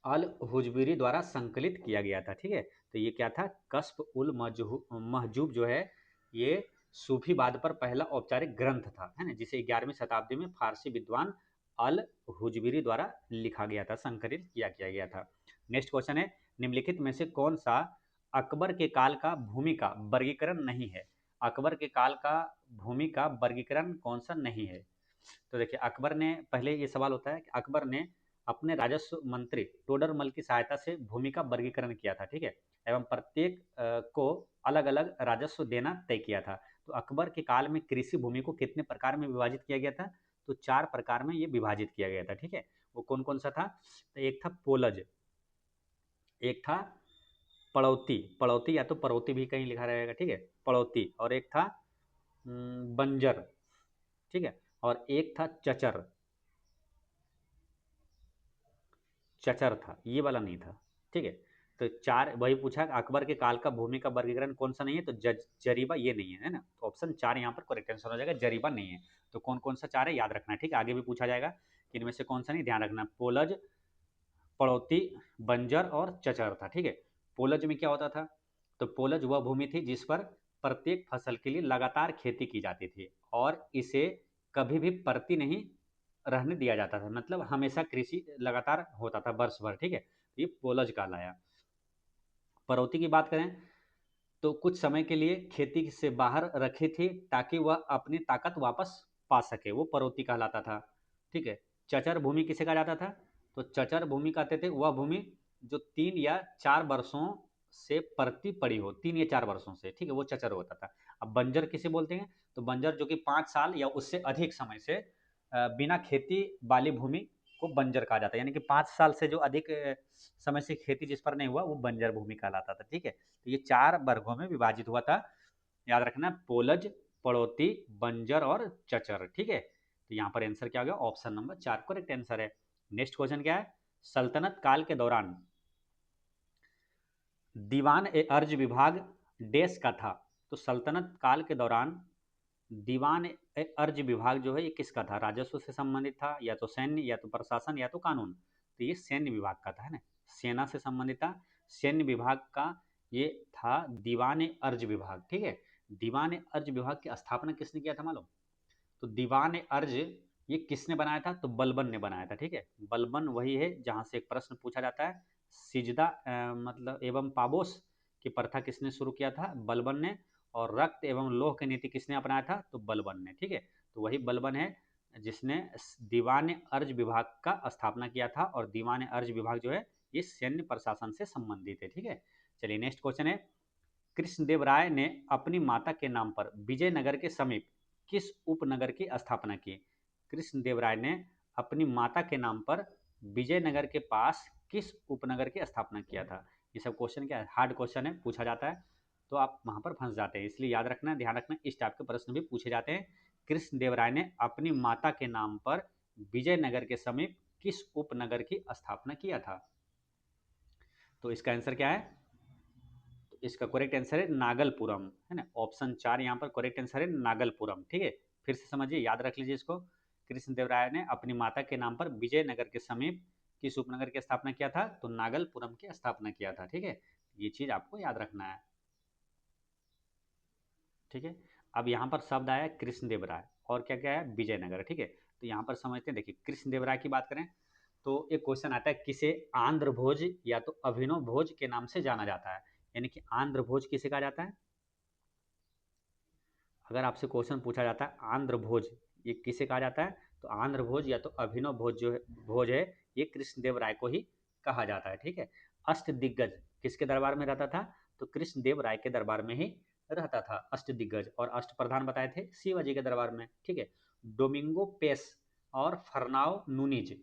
अल हुजबिरी द्वारा संकलित किया गया था, ठीक है। तो ये क्या था? कस्ब उल महजूब जो है, ये सूफीवाद पर पहला औपचारिक ग्रंथ था, है ना, जिसे 11वीं शताब्दी में फारसी विद्वान अल हुजबिरी द्वारा लिखा गया था, संकलित किया गया था। नेक्स्ट क्वेश्चन है, निम्नलिखित में से कौन सा अकबर के काल का भूमि का वर्गीकरण नहीं है? अकबर के काल का भूमि का वर्गीकरण कौन सा नहीं है? तो देखिए, अकबर ने, पहले ये सवाल होता है कि अकबर ने अपने राजस्व मंत्री टोडरमल की सहायता से भूमि का वर्गीकरण किया था, ठीक है, एवं प्रत्येक को अलग अलग राजस्व देना तय किया था। तो अकबर के काल में कृषि भूमि को कितने प्रकार में विभाजित किया गया था? तो 4 प्रकार में ये विभाजित किया गया था, ठीक है। वो कौन कौन सा था? तो एक था पोलज, एक था पड़ौती, पड़ौती या तो परौती भी कहीं लिखा रहेगा, ठीक है, पड़ौती। और एक था बंजर, ठीक है। और एक था चचर, चचर था, ये वाला नहीं था, ठीक है। तो 4 वही पूछा, अकबर के काल का भूमि का वर्गीकरण कौन सा नहीं है? तो जरीबा ये नहीं है ना। तो ऑप्शन 4 यहाँ पर करेक्ट आंसर हो जाएगा, जरीबा नहीं है। तो कौन कौन सा 4 है याद रखना है, ठीक है। आगे भी पूछा जाएगा कि इनमें से कौन सा नहीं, ध्यान रखना। पोलज, पड़ौती, बंजर और चचर था, ठीक है। पोलज में क्या होता था? तो पोलज वह भूमि थी जिस पर प्रत्येक फसल के लिए लगातार खेती की जाती थी, और इसे कभी भी परती नहीं रहने दिया जाता था, मतलब हमेशा कृषि लगातार होता था वर्ष भर, ठीक है। ये पोलज कहलाया। परौती की बात करें तो कुछ समय के लिए खेती से बाहर रखी थी ताकि वह अपनी ताकत वापस पा सके, वो परौती कहलाता था, ठीक है। चचर भूमि किसे कहा जाता था? तो चचर भूमि कहते थे वह भूमि जो 3 या 4 वर्षों से परती पड़ी हो, 3 या 4 वर्षों से, ठीक है, वो चचर होता था। अब बंजर किसे बोलते हैं? तो बंजर जो कि 5 साल या उससे अधिक समय से बिना खेती वाली भूमि को बंजर कहा जाता है, यानी कि 5 साल से जो अधिक समय से खेती जिस पर नहीं हुआ, वो बंजर भूमि कहलाता था, ठीक है। तो ये 4 वर्गों में विभाजित हुआ था, याद रखना, पोलज, पड़ौती, बंजर और चचर, ठीक है। तो यहाँ पर आंसर क्या हो गया? ऑप्शन नंबर 4 करेक्ट आंसर है। नेक्स्ट क्वेश्चन क्या है? सल्तनत काल के दौरान दीवान ए अर्ज विभाग देश का था। तो सल्तनत काल के दौरान दीवान ए अर्ज विभाग जो है, ये किसका था? राजस्व से संबंधित था, या तो सैन्य, या तो प्रशासन, या तो कानून। तो ये सैन्य विभाग का था, है ना, सेना से संबंधित था, सैन्य विभाग का ये था दीवान अर्ज विभाग, ठीक है। दीवान अर्ज विभाग की स्थापना किसने किया था मालूम? तो दीवान अर्ज ये किसने बनाया था? तो बलबन ने बनाया था, ठीक है। बलबन वही है जहां से एक प्रश्न पूछा जाता है सिजदा मतलब एवं पाबोस की प्रथा किसने शुरू किया था? बलबन ने। और रक्त एवं लोह की नीति किसने अपनाया था? तो बलबन ने। ठीक है, तो वही बलबन है जिसने दीवान अर्ज विभाग का स्थापना किया था, और दीवान अर्ज विभाग जो है ये सैन्य प्रशासन से संबंधित है। ठीक है, चलिए नेक्स्ट क्वेश्चन है, कृष्णदेव राय ने अपनी माता के नाम पर विजयनगर के समीप किस उपनगर की स्थापना की? कृष्णदेव राय ने अपनी माता के नाम पर विजयनगर के पास किस उपनगर की स्थापना किया था? ये सब क्वेश्चन क्या है, हार्ड क्वेश्चन है, पूछा जाता है तो आप वहां पर फंस जाते हैं, इसलिए याद रखना, ध्यान रखना, इस टाइप के प्रश्न भी पूछे जाते हैं। कृष्णदेव राय ने अपनी माता के नाम पर विजयनगर के समीप किस उपनगर की स्थापना किया था? तो इसका आंसर क्या है? तो इसका करेक्ट आंसर है नागलपुरम, है ना। ऑप्शन 4 यहाँ पर करेक्ट आंसर है नागलपुरम। ठीक है, फिर से समझिए, याद रख लीजिए इसको। कृष्णदेव राय ने अपनी माता के नाम पर विजयनगर के समीप किस उपनगर की स्थापना किया था? तो नागलपुरम की स्थापना किया था। ठीक है, ये चीज आपको याद रखना है। ठीक है, अब यहाँ पर शब्द आया कृष्णदेव राय, और क्या क्या है? विजयनगर। ठीक है, तो यहाँ पर समझते हैं, देखिए कृष्णदेव राय की बात करें तो एक क्वेश्चन आता है, किसे आंध्र भोज या तो अभिनव भोज के नाम से जाना जाता है? यानी कि आंध्र भोज किसे कहा जाता है? अगर आपसे क्वेश्चन पूछा जाता है आंध्र भोज ये किसे कहा जाता है, तो आंध्र भोज या तो अभिनव भोज जो है, भोज है, ये कृष्णदेव राय को ही कहा जाता है। ठीक है, अष्ट दिग्गज किसके दरबार में रहता था? तो कृष्णदेव राय के दरबार में ही रहता था अष्ट दिग्गज, और अष्ट प्रधान बताए थे शिवाजी के दरबार में। ठीक है, डोमिंगो पेस और फर्नाओ नूनीज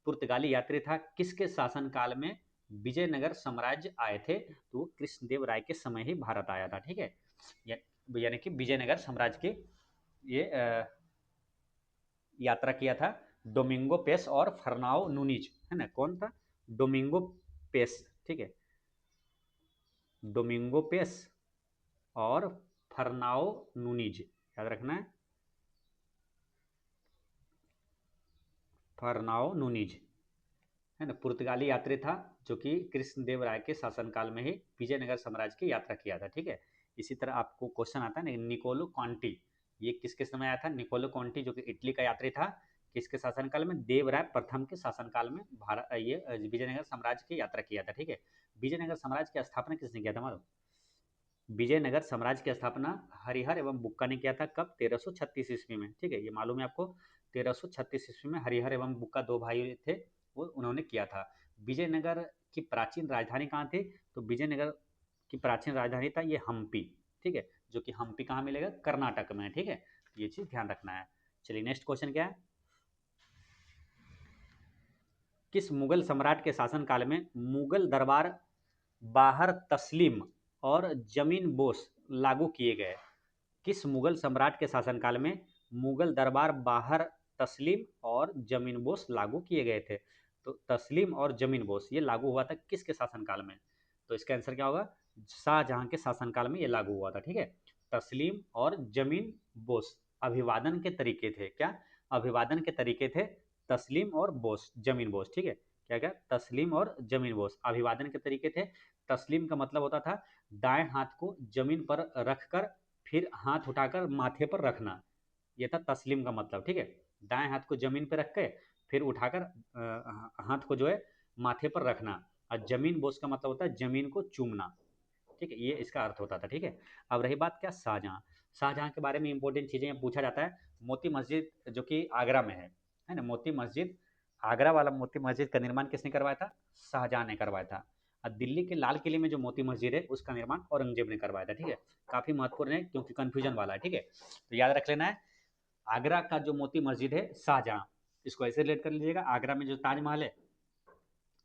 पुर्तगाली यात्री था, किसके शासन काल में विजयनगर साम्राज्य आए थे? तो वो कृष्णदेव राय के समय ही भारत आया था। ठीक है, यानी कि विजयनगर साम्राज्य की ये यात्रा किया था डोमिंगो पेस और फर्नाओ नूनीज, है ना। कौन था? Domingo Paes. ठीक है, डोमिंगो पेस और फर्नाओ नूनीज, याद रखना है, फर्नाओ नूनीज, है ना, पुर्तगाली यात्री था जो कि कृष्णदेव राय के शासनकाल में ही विजयनगर साम्राज्य की यात्रा किया था। ठीक है, इसी तरह आपको क्वेश्चन आता है ना, निकोलो कॉन्टी, ये किसके समय आया था? निकोलो कॉन्टी जो कि इटली का यात्री था, किसके शासनकाल में? देवराय प्रथम के शासनकाल में भारत ये विजयनगर साम्राज्य की यात्रा किया था। ठीक है, विजयनगर साम्राज्य की स्थापना किसने किया था? मालूम? विजयनगर साम्राज्य की स्थापना हरिहर एवं बुक्का ने किया था। कब? 1336 ईस्वी में। ठीक है, ये मालूम है आपको, 1336 ईस्वी में हरिहर एवं बुक्का दो भाई थे, वो उन्होंने किया था। विजयनगर की प्राचीन राजधानी कहाँ थी? तो विजयनगर की प्राचीन राजधानी था ये हम्पी। ठीक है, जो कि हम्पी कहाँ मिलेगा? कर्नाटक में। ठीक है, ये चीज ध्यान रखना है। चलिए नेक्स्ट क्वेश्चन क्या है, किस मुगल सम्राट के शासनकाल में मुगल दरबार बाहर तस्लीम और जमीन बोस लागू किए गए? किस मुगल सम्राट के शासनकाल में मुगल दरबार बाहर तस्लीम और जमीन बोस लागू किए गए थे? तो तस्लीम और जमीन बोस ये लागू हुआ था किसके शासनकाल में? तो इसका आंसर क्या होगा? शाहजहां के शासनकाल में ये लागू हुआ था। ठीक है, तस्लीम और जमीन बोस अभिवादन के तरीके थे। क्या अभिवादन के तरीके थे? तस्लीम और बोस, जमीन बोस। ठीक है, क्या क्या? तस्लीम और जमीन बोस अभिवादन के तरीके थे। तस्लीम का मतलब होता था दाएं हाथ को जमीन पर रखकर फिर हाथ उठाकर माथे पर रखना, ये था तस्लीम का मतलब। ठीक है, दाएं हाथ को जमीन पर रख के फिर उठाकर हाथ को जो है माथे पर रखना। और जमीन बोस का मतलब होता है जमीन को चूमना। ठीक है, ये इसका अर्थ होता था। ठीक है, अब रही बात क्या, शाहजहां। शाहजहां के बारे में इंपॉर्टेंट चीजें पूछा जाता है। मोती मस्जिद जो कि आगरा में है ना, मोती मस्जिद, आगरा वाला मोती मस्जिद का निर्माण किसने करवाया था? शाहजहां ने करवाया था। और दिल्ली के लाल किले में जो मोती मस्जिद है उसका निर्माण औरंगजेब ने करवाया था। ठीक है, काफी महत्वपूर्ण है क्योंकि कंफ्यूजन वाला है। ठीक है, तो याद रख लेना है, आगरा का जो मोती मस्जिद है शाहजहां, इसको ऐसे रिलेट कर लीजिएगा, आगरा में जो ताजमहल है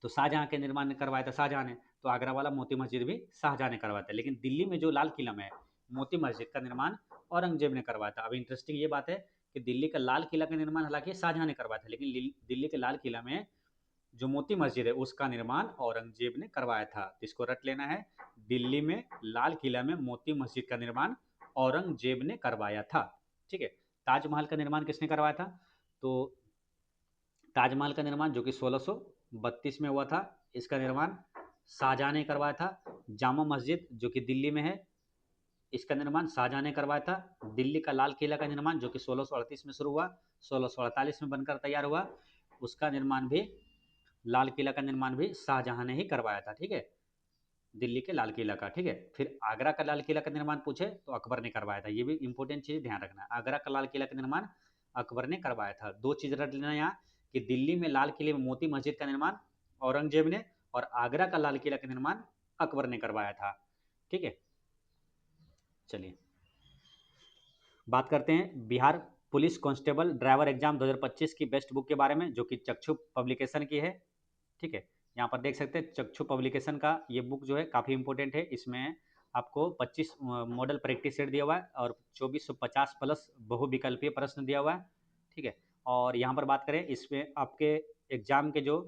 तो शाहजहां के निर्माण ने करवाया था शाहजहां ने, तो आगरा वाला मोती मस्जिद भी शाहजहां ने करवाया था। लेकिन दिल्ली में जो लाल किला में है मोती मस्जिद का निर्माण औरंगजेब ने करवाया था। अब इंटरेस्टिंग ये बात है कि दिल्ली का लाल किला का निर्माण हालांकि शाहजहां ने करवाया था, लेकिन दिल्ली के लाल किला में जो मोती मस्जिद है उसका निर्माण औरंगजेब ने करवाया था। तो इसको रट लेना है, दिल्ली में लाल किला में मोती मस्जिद का निर्माण औरंगजेब ने करवाया था। ठीक है, ताजमहल का निर्माण किसने करवाया था? तो ताजमहल का निर्माण जो कि 1632 में हुआ था, इसका निर्माण शाहजहां ने करवाया था। जामा मस्जिद जो कि दिल्ली में है, इसका निर्माण शाहजहां ने करवाया था। दिल्ली का लाल किला का निर्माण जो कि 1638 में शुरू हुआ, 1648 में बनकर तैयार हुआ, उसका निर्माण भी लाल किला का निर्माण भी शाहजहां ने ही करवाया था, ठीक है, दिल्ली के लाल किला का, ठीक है। फिर आगरा का लाल किला का निर्माण पूछे तो अकबर ने करवाया था, ये भी इंपॉर्टेंट चीज ध्यान रखना, आगरा का लाल किला का निर्माण अकबर ने करवाया था। दो चीज रख लेना यहाँ कि दिल्ली में लाल किले में मोती मस्जिद का निर्माण औरंगजेब ने, और आगरा का लाल किला का निर्माण अकबर ने करवाया था, ठीक है। चलिए बात करते हैं Bihar police constable driver exam 2025 की बेस्ट बुक के बारे में, जो कि चक्षु पब्लिकेशन की है, ठीक है। यहाँ पर देख सकते हैं चक्षु पब्लिकेशन का ये बुक जो है काफ़ी इंपॉर्टेंट है। इसमें आपको 25 मॉडल प्रैक्टिस सेट दिया हुआ है और 2450 प्लस बहुविकल्पीय प्रश्न दिया हुआ है, ठीक है। और यहाँ पर बात करें इसमें आपके एग्जाम के जो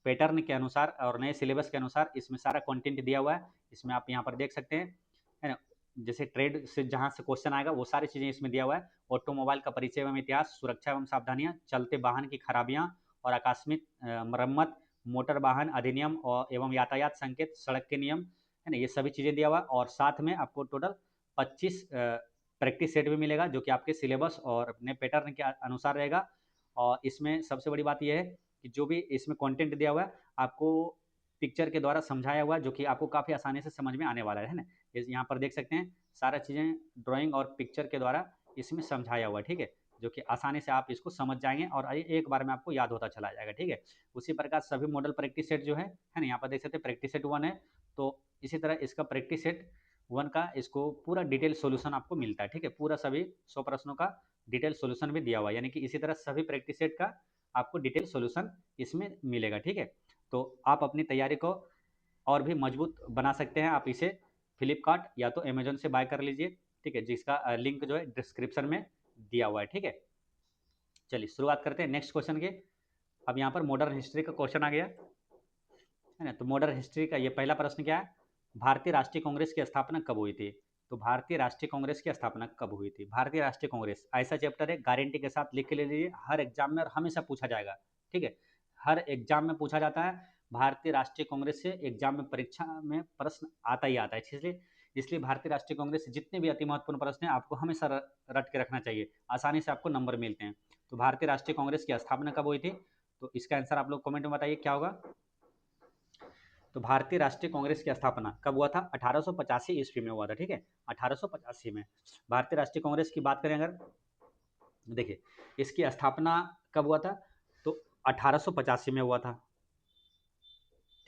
पैटर्न के अनुसार और नए सिलेबस के अनुसार इसमें सारा कंटेंट दिया हुआ है। इसमें आप यहाँ पर देख सकते हैं, है ना, जैसे ट्रेड से जहाँ से क्वेश्चन आएगा वो सारी चीज़ें इसमें दिया हुआ है। ऑटोमोबाइल का परिचय एवं इतिहास, सुरक्षा एवं सावधानियाँ, चलते वाहन की खराबियाँ और आकस्मिक मरम्मत, मोटर वाहन अधिनियम और एवं यातायात संकेत, सड़क के नियम, है ना, ये सभी चीज़ें दिया हुआ है। और साथ में आपको टोटल 25 प्रैक्टिस सेट भी मिलेगा, जो कि आपके सिलेबस और अपने पैटर्न के अनुसार रहेगा। और इसमें सबसे बड़ी बात यह है कि जो भी इसमें कंटेंट दिया हुआ है आपको पिक्चर के द्वारा समझाया हुआ है, जो कि आपको काफ़ी आसानी से समझ में आने वाला है ना। यहाँ पर देख सकते हैं सारा चीज़ें ड्राइंग और पिक्चर के द्वारा इसमें समझाया हुआ है, ठीक है, जो कि आसानी से आप इसको समझ जाएंगे और एक बार में आपको याद होता चला जाएगा, ठीक है। उसी प्रकार सभी मॉडल प्रैक्टिस सेट जो है ना, यहाँ पर देख सकते हैं प्रैक्टिस सेट 1 है, तो इसी तरह इसका प्रैक्टिस सेट 1 का इसको पूरा डिटेल सोल्यूशन आपको मिलता है, ठीक है। पूरा सभी 100 प्रश्नों का डिटेल सोल्यूशन भी दिया हुआ है, यानी कि इसी तरह सभी प्रैक्टिस सेट का आपको डिटेल सोल्यूशन इसमें मिलेगा, ठीक है। तो आप अपनी तैयारी को और भी मजबूत बना सकते हैं। आप इसे फ्लिपकार्ट या तो अमेजोन से बाय कर लीजिए, ठीक है, जिसका लिंक जो है डिस्क्रिप्शन में दिया हुआ है, ठीक है। चलिए शुरुआत करते हैं नेक्स्ट क्वेश्चन के। अब यहाँ पर मॉडर्न हिस्ट्री का क्वेश्चन आ गया है ना। तो मॉडर्न हिस्ट्री का ये पहला प्रश्न क्या है, भारतीय राष्ट्रीय कांग्रेस की स्थापना कब हुई थी। तो भारतीय राष्ट्रीय कांग्रेस की स्थापना कब हुई थी। भारतीय राष्ट्रीय कांग्रेस ऐसा चैप्टर है, गारंटी के साथ लिख के ले लीजिए, हर एग्जाम में और हमेशा पूछा जाएगा, ठीक है, हर एग्जाम में पूछा जाता है। भारतीय राष्ट्रीय कांग्रेस से एग्जाम में परीक्षा में प्रश्न आता ही आता है, इसलिए इसलिए भारतीय राष्ट्रीय कांग्रेस से जितने भी अति महत्वपूर्ण प्रश्न हैं आपको हमेशा रट के रखना चाहिए, आसानी से आपको नंबर मिलते हैं। तो भारतीय राष्ट्रीय कांग्रेस की स्थापना कब हुई थी, तो इसका आंसर आप लोग कमेंट में बताइए क्या होगा। तो भारतीय राष्ट्रीय कांग्रेस की स्थापना कब हुआ था, 1885 ईस्वी में हुआ था, ठीक है, 1885 में। भारतीय राष्ट्रीय कांग्रेस की बात करें अगर, देखिए इसकी स्थापना कब हुआ था, तो 1885 में हुआ था,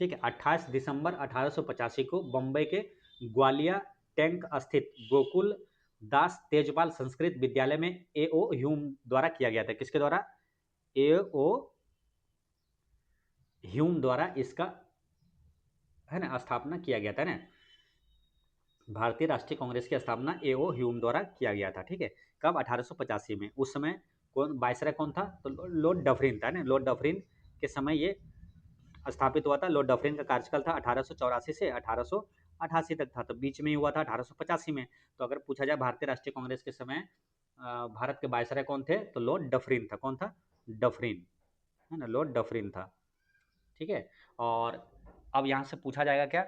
ठीक है। 28 दिसंबर 1885 को बम्बई के ग्वालिया टैंक स्थित गोकुल दास तेजपाल संस्कृत विद्यालय में ए.ओ. ह्यूम द्वारा किया गया था। किसके द्वारा, ए.ओ. ह्यूम द्वारा इसका, है ना, स्थापना किया गया था ना। भारतीय राष्ट्रीय कांग्रेस की स्थापना ए.ओ. ह्यूम द्वारा किया गया था, ठीक है। कब, 1885 में। उस समय कौन वायसराय कौन था, तो लॉर्ड डफरिन था ना, लॉर्ड डफरिन के समय ये स्थापित हुआ था। लॉर्ड डफरिन का कार्यकाल था 1884 से 1888 तक था, तो बीच में ही हुआ था 1885 में। तो अगर पूछा जाए भारतीय राष्ट्रीय कांग्रेस के समय भारत के वायसराय कौन थे, तो लॉर्ड डफरिन था। कौन था, डफरिन, है ना, लॉर्ड डफरिन था, ठीक है। और अब यहाँ से पूछा जाएगा क्या,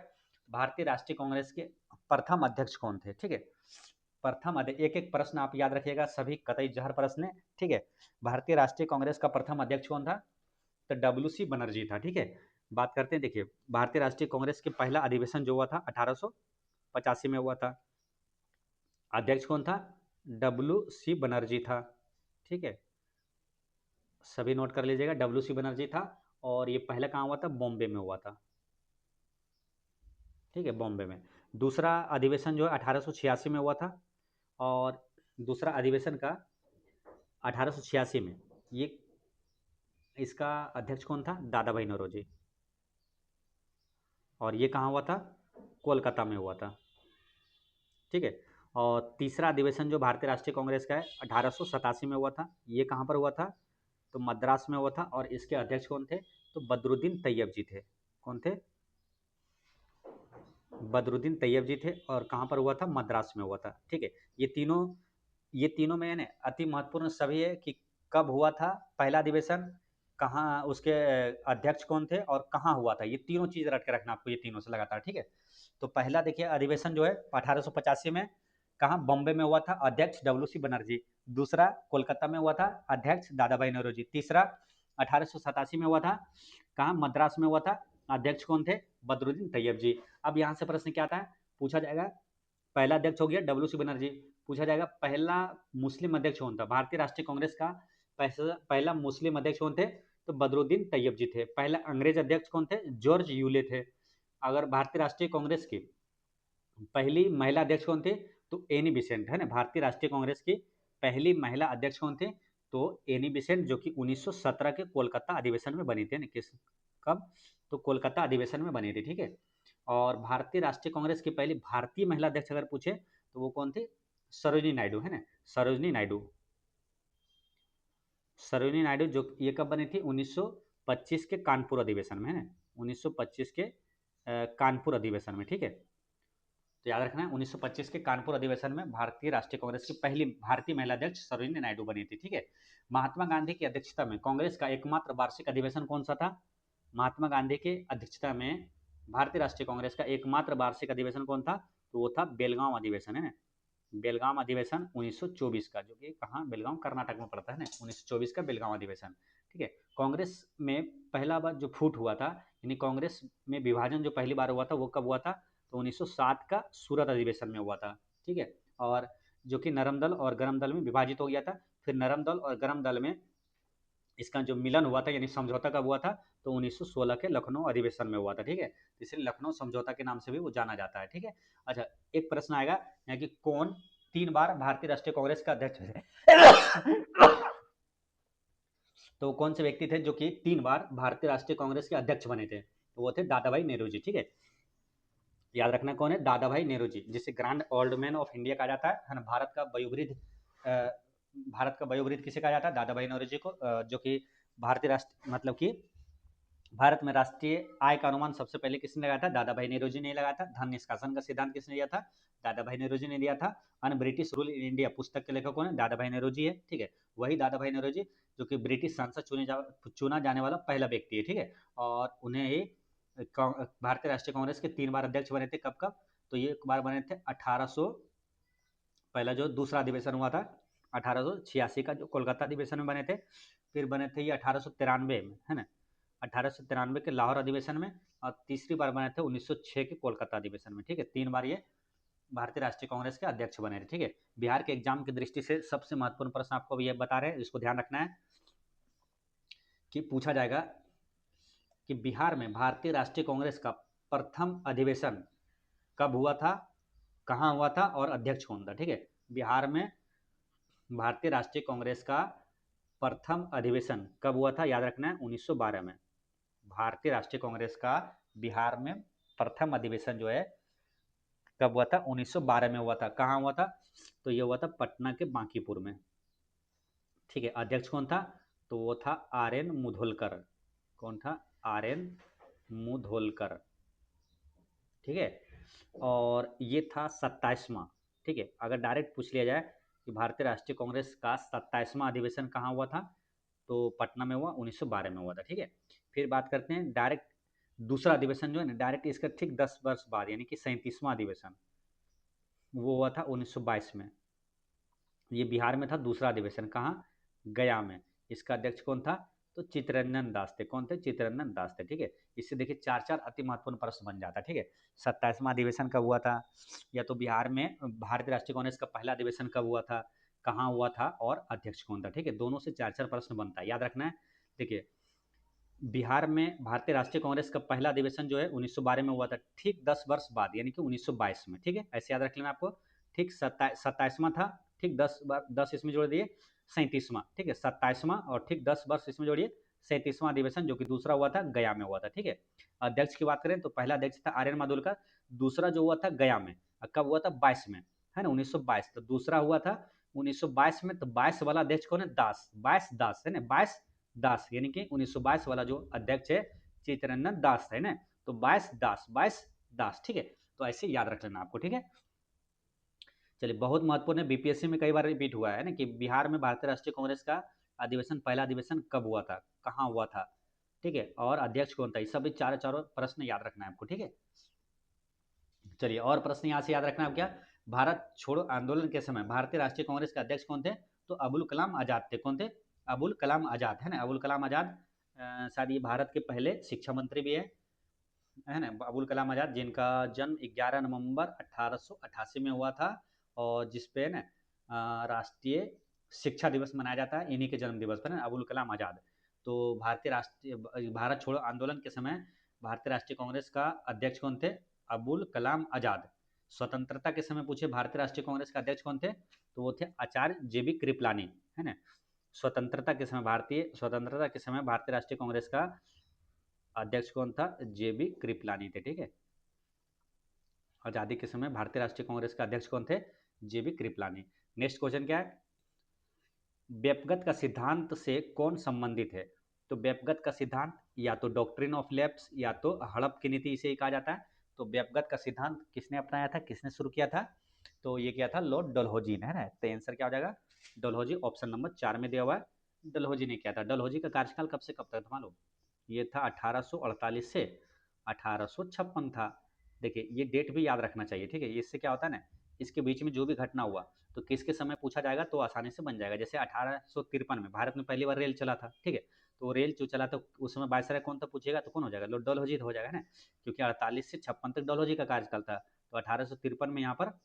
भारतीय राष्ट्रीय कांग्रेस के प्रथम अध्यक्ष कौन थे, ठीक है। प्रथम अध्यक्ष, एक एक प्रश्न आप याद रखिएगा, सभी कतई जहर प्रश्न है, ठीक है। भारतीय राष्ट्रीय कांग्रेस का प्रथम अध्यक्ष कौन था, तो डब्ल्यू.सी. बनर्जी था, ठीक है। बात करते हैं, देखिए भारतीय राष्ट्रीय कांग्रेस के पहला अधिवेशन जो हुआ था 1885 में हुआ था। अध्यक्ष कौन था, डब्ल्यू.सी. बनर्जी था, ठीक है, सभी नोट कर लीजिएगा, डब्ल्यू.सी. बनर्जी था। और ये पहला कहाँ हुआ था, बॉम्बे में हुआ था, ठीक है, बॉम्बे में। दूसरा अधिवेशन जो है 1886 में हुआ था, और दूसरा अधिवेशन का 1886 में, ये इसका अध्यक्ष कौन था, दादा भाई नौरोजी, और ये कहाँ हुआ था, कोलकाता में हुआ था, ठीक है। और तीसरा अधिवेशन जो भारतीय राष्ट्रीय कांग्रेस का है 1887 में हुआ था, ये कहाँ पर हुआ था, तो मद्रास में हुआ था, और इसके अध्यक्ष कौन थे, तो बदरुद्दीन तैयब जी थे। कौन थे, बदरुद्दीन तैयब जी थे, और कहाँ पर हुआ था, मद्रास में हुआ था, ठीक है। ये तीनों में ने अति महत्वपूर्ण सभी है कि कब हुआ था पहला अधिवेशन, कहाँ उसके अध्यक्ष कौन थे, और कहाँ हुआ था, ये तीनों चीज़ रट के रखना आपको, ये तीनों से लगातार, ठीक है। तो पहला देखिए अधिवेशन जो है 1885 में, कहाँ, बॉम्बे में हुआ था, अध्यक्ष डब्ल्यू.सी. बनर्जी। दूसरा कोलकाता में हुआ था, अध्यक्ष दादा भाई नौरोजी। तीसरा 1887 में हुआ था, कहाँ, मद्रास में हुआ था। अध्यक्ष कौन थे, बदरुद्दीन तैयब जी। अब यहाँ से प्रश्न क्या आता है, पूछा जाएगा, पहला अध्यक्ष हो गया डब्ल्यू सी बनर्जी। पूछा जाएगा पहला मुस्लिम अध्यक्ष कौन था, भारतीय राष्ट्रीय कांग्रेस का पहला मुस्लिम अध्यक्ष कौन थे, तो बदरुद्दीन तैयब जी थे। पहला अंग्रेज अध्यक्ष कौन थे, जॉर्ज यूले थे। अगर भारतीय राष्ट्रीय कांग्रेस की पहली महिला अध्यक्ष कौन थे, तो एनी बिसेंट, है ना। भारतीय राष्ट्रीय कांग्रेस की पहली महिला अध्यक्ष कौन थे, तो एनी बिसेंट, जो कि 1917 के कोलकाता अधिवेशन में बनी थी ना। किस, कब, तो कोलकाता अधिवेशन में बनी थी, ठीक है। और भारतीय राष्ट्रीय कांग्रेस की पहली भारतीय महिला अध्यक्ष अगर पूछे तो वो कौन थी, सरोजिनी नायडू, है ना, सरोजिनी नायडू। सरोजिनी नायडू, जो ये कब बनी थी, 1925 के कानपुर अधिवेशन में, है ना, 1925 के कानपुर अधिवेशन में, ठीक है। तो याद रखना है, 1925 के कानपुर अधिवेशन में भारतीय राष्ट्रीय कांग्रेस की पहली भारतीय महिला अध्यक्ष सरोजिनी नायडू बनी थी, ठीक है। महात्मा गांधी की अध्यक्षता में कांग्रेस का एकमात्र वार्षिक अधिवेशन कौन सा था, महात्मा गांधी की अध्यक्षता में भारतीय राष्ट्रीय कांग्रेस का एकमात्र वार्षिक अधिवेशन कौन था, तो वो था बेलगांव अधिवेशन, है ना। बेलगाम अधिवेशन 1924 का, जो कि कहाँ, बेलगाम कर्नाटक में पड़ता है ना, 1924 का बेलगाम अधिवेशन, ठीक है। कांग्रेस में पहला बार जो फूट हुआ था, यानी कांग्रेस में विभाजन जो पहली बार हुआ था वो कब हुआ था, तो 1907 का सूरत अधिवेशन में हुआ था, ठीक है। और जो कि नरम दल और गरम दल में विभाजित हो गया था। फिर नरम दल और गरम दल में इसका जो मिलन हुआ था, यानी समझौता कब हुआ था, तो 1916 के लखनऊ अधिवेशन में हुआ था, ठीक है। इसलिए लखनऊ समझौता के नाम से भी वो जाना जाता है, ठीक है। अच्छा, एक प्रश्न आएगा यहाँ कि कौन 3 बार भारतीय राष्ट्रीय कांग्रेस का अध्यक्ष थे। तो कौन से व्यक्ति थे जो कि 3 बार भारतीय राष्ट्रीय कांग्रेस के अध्यक्ष बने थे, तो वो थे दादा भाई नेहरू जी, ठीक है। याद रखना कौन है, दादा भाई नेहरू जी, जिसे grand old man of India कहा जाता है ना। भारत का वयोवृद्ध किसे कहा जाता है, दादा भाई नेहरू जी को, जो कि भारतीय राष्ट्र मतलब कि भारत में राष्ट्रीय आय का अनुमान सबसे पहले किसने लगाया था, दादा भाई नेहरू जी ने लगाया था। धन निष्कासन का सिद्धांत किसने दिया था, दादा भाई नेहरू जी ने दिया था। Un British rule in India पुस्तक के लेखक कौन है, दादा भाई नेहरू जी है, ठीक है। वही दादा भाई नेहरू जी जो कि ब्रिटिश सांसद चुना जाने वाला पहला व्यक्ति है, ठीक है। और उन्हें ही भारतीय राष्ट्रीय कांग्रेस के 3 बार अध्यक्ष बने थे। कब कब, तो ये एक बार बने थे 1800, पहला जो दूसरा अधिवेशन हुआ था 1886 का, जो कोलकाता अधिवेशन में बने थे। फिर बने थे ये 1893 में, है ना, 1893 के लाहौर अधिवेशन में। और तीसरी बार बने थे 1906 के कोलकाता अधिवेशन में, ठीक है। 3 बार ये भारतीय राष्ट्रीय कांग्रेस के अध्यक्ष बने थे, ठीक है। बिहार के एग्जाम की दृष्टि से सबसे महत्वपूर्ण प्रश्न आपको ये बता रहे हैं, इसको ध्यान रखना है कि पूछा जाएगा कि बिहार में भारतीय राष्ट्रीय कांग्रेस का प्रथम अधिवेशन कब हुआ था, कहाँ हुआ था और अध्यक्ष कौन था, ठीक है। बिहार में भारतीय राष्ट्रीय कांग्रेस का प्रथम अधिवेशन कब हुआ था, याद रखना है, 1912 में। भारतीय राष्ट्रीय कांग्रेस का बिहार में प्रथम अधिवेशन जो है कब हुआ था, 1912 में हुआ था। कहाँ हुआ था, तो ये हुआ था पटना के बांकीपुर में, ठीक है। अध्यक्ष कौन था, तो वो था आर एन मुधोलकर। कौन था, आर एन मुधोलकर, ठीक है। और ये था 27वां, ठीक है। अगर डायरेक्ट पूछ लिया जाए कि भारतीय राष्ट्रीय कांग्रेस का 27वां अधिवेशन कहाँ हुआ था, तो पटना में हुआ, 1912 में हुआ था, ठीक है। फिर बात करते हैं डायरेक्ट दूसरा अधिवेशन जो है ना, डायरेक्ट इसका ठीक 10 वर्ष बाद, यानी कि 37वां अधिवेशन, वो हुआ था 1922 में। ये बिहार में था दूसरा अधिवेशन, कहाँ, गया में। इसका अध्यक्ष कौन था, तो चित्तरंजन दास थे। कौन थे, चित्तरंजन दास थे, ठीक है। इससे देखिए चार चार अति महत्वपूर्ण प्रश्न बन जाता है, ठीक है। 27वां अधिवेशन कब हुआ था, या तो बिहार में भारतीय राष्ट्रीय कांग्रेस का पहला अधिवेशन कब हुआ था, कहाँ हुआ था और अध्यक्ष कौन था, ठीक है। दोनों से चार चार प्रश्न बनता है, याद रखना है। देखिए, बिहार में भारतीय राष्ट्रीय कांग्रेस का पहला अधिवेशन जो है 1912 में हुआ था, ठीक 10 वर्ष बाद, यानी कि 1922 में, ठीक है। ऐसे याद रख लेना आपको। ठीक 27वां था, ठीक 10 इसमें जोड़ दिए, 37वां, ठीक है, 27वां, और ठीक 10 वर्ष इसमें जोड़िए, 37वां अधिवेशन, जो कि दूसरा हुआ था गया में हुआ था, ठीक है। अध्यक्ष की बात करें तो पहला अध्यक्ष था आर्यन मादुल का, दूसरा जो हुआ था गया में, कब हुआ था, 22 में, है ना, 1922। तो दूसरा हुआ था 1922 में, तो 22 वाला अध्यक्ष कौन है, दास, 22 दास, है ना, 22 दास, यानी कि 1922 वाला जो अध्यक्ष है चित्तरंजन दास, है ना। तो 22 दास, ठीक है। तो ऐसे याद रख लेना आपको, ठीक है। चलिए, बहुत महत्वपूर्ण है, बीपीएससी में कई बार रिपीट हुआ है ना कि बिहार में भारतीय राष्ट्रीय कांग्रेस का अधिवेशन, पहला अधिवेशन कब हुआ था, कहाँ हुआ था, ठीक है, और अध्यक्ष कौन था। ये सभी चारों चारों प्रश्न याद रखना है आपको, ठीक है। चलिए, और प्रश्न यहाँ से याद रखना है क्या, भारत छोड़ो आंदोलन के समय भारतीय राष्ट्रीय कांग्रेस के अध्यक्ष कौन थे, तो अबुल कलाम आजाद थे। कौन थे, अबुल कलाम आजाद, है ना, अबुल कलाम आजाद शायद ये भारत के पहले शिक्षा मंत्री भी है ना, अबुल कलाम आज़ाद, जिनका जन्म 11 नवंबर 1888 में हुआ था, और जिस पे ना राष्ट्रीय शिक्षा दिवस मनाया जाता है इन्हीं के जन्म दिवस पर, ना, अबुल कलाम आज़ाद। तो भारत छोड़ो आंदोलन के समय भारतीय राष्ट्रीय कांग्रेस का अध्यक्ष कौन थे? अबुल कलाम आज़ाद। स्वतंत्रता के समय पूछे भारतीय राष्ट्रीय कांग्रेस के अध्यक्ष कौन थे, तो वो थे आचार्य JB कृपलानी, है ना। स्वतंत्रता के समय भारतीय राष्ट्रीय कांग्रेस का अध्यक्ष कौन था? JB कृपलानी थे, ठीक है। आजादी के समय भारतीय राष्ट्रीय कांग्रेस का अध्यक्ष कौन थे? JB कृपलानी। नेक्स्ट क्वेश्चन क्या है? व्यपगत का सिद्धांत से कौन संबंधित है? तो व्यपगत का सिद्धांत या तो डॉक्ट्रिन ऑफ लेप्स या तो हड़प की नीति इसे कहा जाता है। तो व्यपगत का सिद्धांत किसने अपनाया था, किसने शुरू किया था? तो ये क्या था? लॉर्ड डलहौजी ने, है ना। तो आंसर क्या हो जाएगा? डलहौजी, ऑप्शन नंबर 4 में दिया हुआ है। डलहौजी ने किया था। डलहौजी का कार्यकाल कब से कब तक था मालूम? ये था 1848 से 1856 था। देखिए ये डेट भी याद रखना चाहिए, ठीक है। इससे क्या होता है ना, इसके बीच में जो भी घटना हुआ तो किसके समय पूछा जाएगा तो आसानी से बन जाएगा। जैसे 1853 में भारत में पहली बार रेल चला था, ठीक है। तो रेल जो चला तो उस समय वायसराय कौन था पूछेगा तो कौन हो जाएगा? लॉर्ड डलहौजी हो जाएगा ना, क्योंकि 48 से 56 तक डलहौजी का कार्यकाल था। तो 1853 में यहाँ पर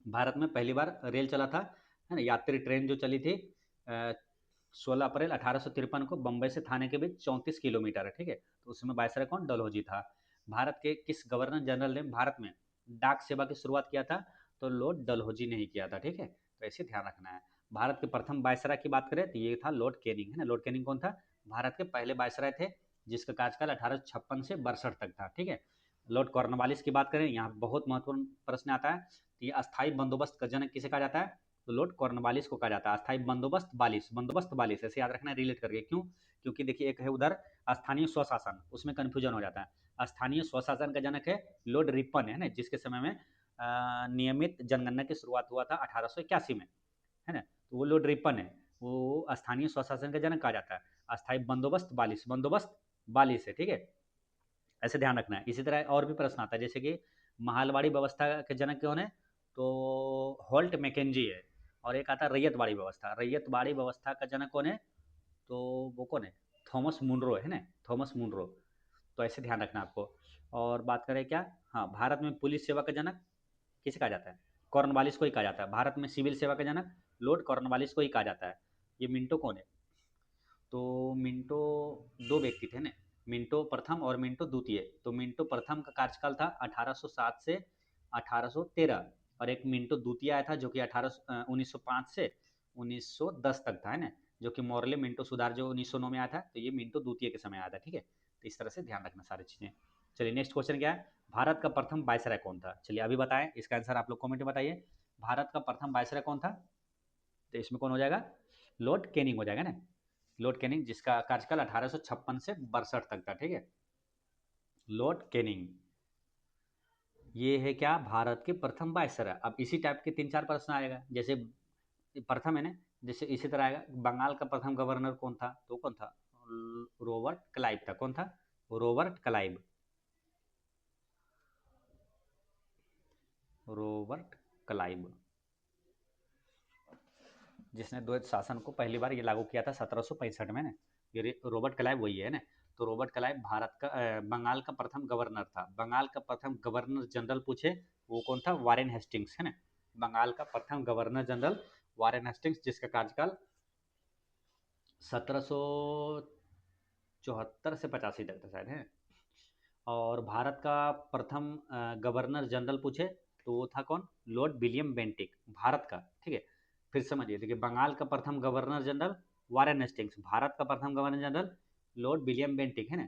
भारत में पहली बार रेल चला था, है ना। यात्री ट्रेन जो चली थी 16 अप्रैल 1853 को बम्बई से थाने के बीच 34 किलोमीटर है, ठीक है। तो उसमें वायसराय कौन? डलहौजी था। भारत के किस गवर्नर जनरल ने भारत में डाक सेवा की शुरुआत किया था? तो लॉर्ड डलहौजी ने ही किया था, ठीक है। तो ऐसे ध्यान रखना है। भारत के प्रथम वायसराय की बात करें तो ये था लॉर्ड कैनिंग, है ना। लॉर्ड कैनिंग कौन था? भारत के पहले वायसराय थे, जिसका कार्यकाल 1856 से 62 तक था, ठीक है। लॉर्ड कॉर्नवालिस की बात करें, यहाँ बहुत महत्वपूर्ण प्रश्न आता है। तो ये अस्थायी बंदोबस्त का जनक किसे कहा जाता है? तो लॉर्ड कॉर्नवालिस को कहा जाता है। अस्थायी बंदोबस्त बालिस ऐसे याद रखना है रिलेट करके। क्यों? क्योंकि देखिए एक है उधर स्थानीय स्वशासन, उसमें कंफ्यूजन हो जाता है। स्थानीय स्वशासन का जनक है लॉर्ड रिपन, है ना, जिसके समय में नियमित जनगणना की शुरुआत हुआ था 1881 में, है ना। तो वो लॉर्ड रिपन है, वो स्थानीय स्वशासन का जनक कहा जाता है। अस्थायी बंदोबस्त बालिस है, ठीक है। ऐसे ध्यान रखना है। इसी तरह और भी प्रश्न आता है, जैसे कि महालवाड़ी व्यवस्था के जनक कौन है? तो होल्ट मैकेंजी है। और एक आता है रैयतवाड़ी व्यवस्था का जनक कौन है? तो वो कौन है? थॉमस मुनरो, है ना, थॉमस मुनरो। तो ऐसे ध्यान रखना आपको। और बात करें क्या, हाँ, भारत में पुलिस सेवा का जनक किसे कहा जाता है? कॉर्नवालिस को ही कहा जाता है। भारत में सिविल सेवा का जनक लॉर्ड कॉर्नवालिस को ही कहा जाता है। ये मिंटो कौन है? तो मिंटो दो व्यक्ति थे ना, मिंटो प्रथम और मिंटो द्वितीय। तो मिंटो प्रथम का कार्यकाल था 1807 से 1813, और एक मिंटो द्वितीय आया था जो कि 1905 से 1910 तक था, है ना। जो कि मॉरले मिंटो सुधार जो 1909 में आया था, तो ये मिंटो द्वितीय के समय आया था, ठीक है। तो इस तरह से ध्यान रखना सारी चीज़ें। चलिए नेक्स्ट क्वेश्चन क्या है? भारत का प्रथम वायसराय कौन था? चलिए अभी बताएं, इसका आंसर आप लोग कमेंट में बताइए। भारत का प्रथम वायसराय कौन था? तो इसमें कौन हो जाएगा? लॉर्ड कैनिंग हो जाएगा ना। लॉर्ड कैनिंग, जिसका कार्यकाल 1856 से 62 तक था, ठीक है। लॉर्ड कैनिंग ये है क्या? भारत के प्रथम वायसराय। अब इसी टाइप के तीन चार प्रश्न आएगा, जैसे प्रथम है ना, जैसे इसी तरह आएगा। बंगाल का प्रथम गवर्नर कौन था? तो कौन था? रॉबर्ट क्लाइव था। कौन था? Robert Clive. रॉबर्ट क्लाइव, जिसने द्वैत शासन को पहली बार ये लागू किया था 1765 में ना। ये रॉबर्ट क्लाइव वही है ना। तो रॉबर्ट क्लाइव भारत का बंगाल का प्रथम गवर्नर था। बंगाल का प्रथम गवर्नर जनरल पूछे वो कौन था? वारेन हेस्टिंग्स, है ना। बंगाल का प्रथम गवर्नर जनरल वारेन हेस्टिंग्स, जिसका कार्यकाल 1774 से 85 तक था शायद, है। और भारत का प्रथम गवर्नर जनरल पूछे तो वो था कौन? लॉर्ड विलियम बेंटिक, भारत का, ठीक है। फिर समझिए, देखिए बंगाल का प्रथम governor general Warren Hastings, Bharat का प्रथम governor general Lord William Bentinck, है ना,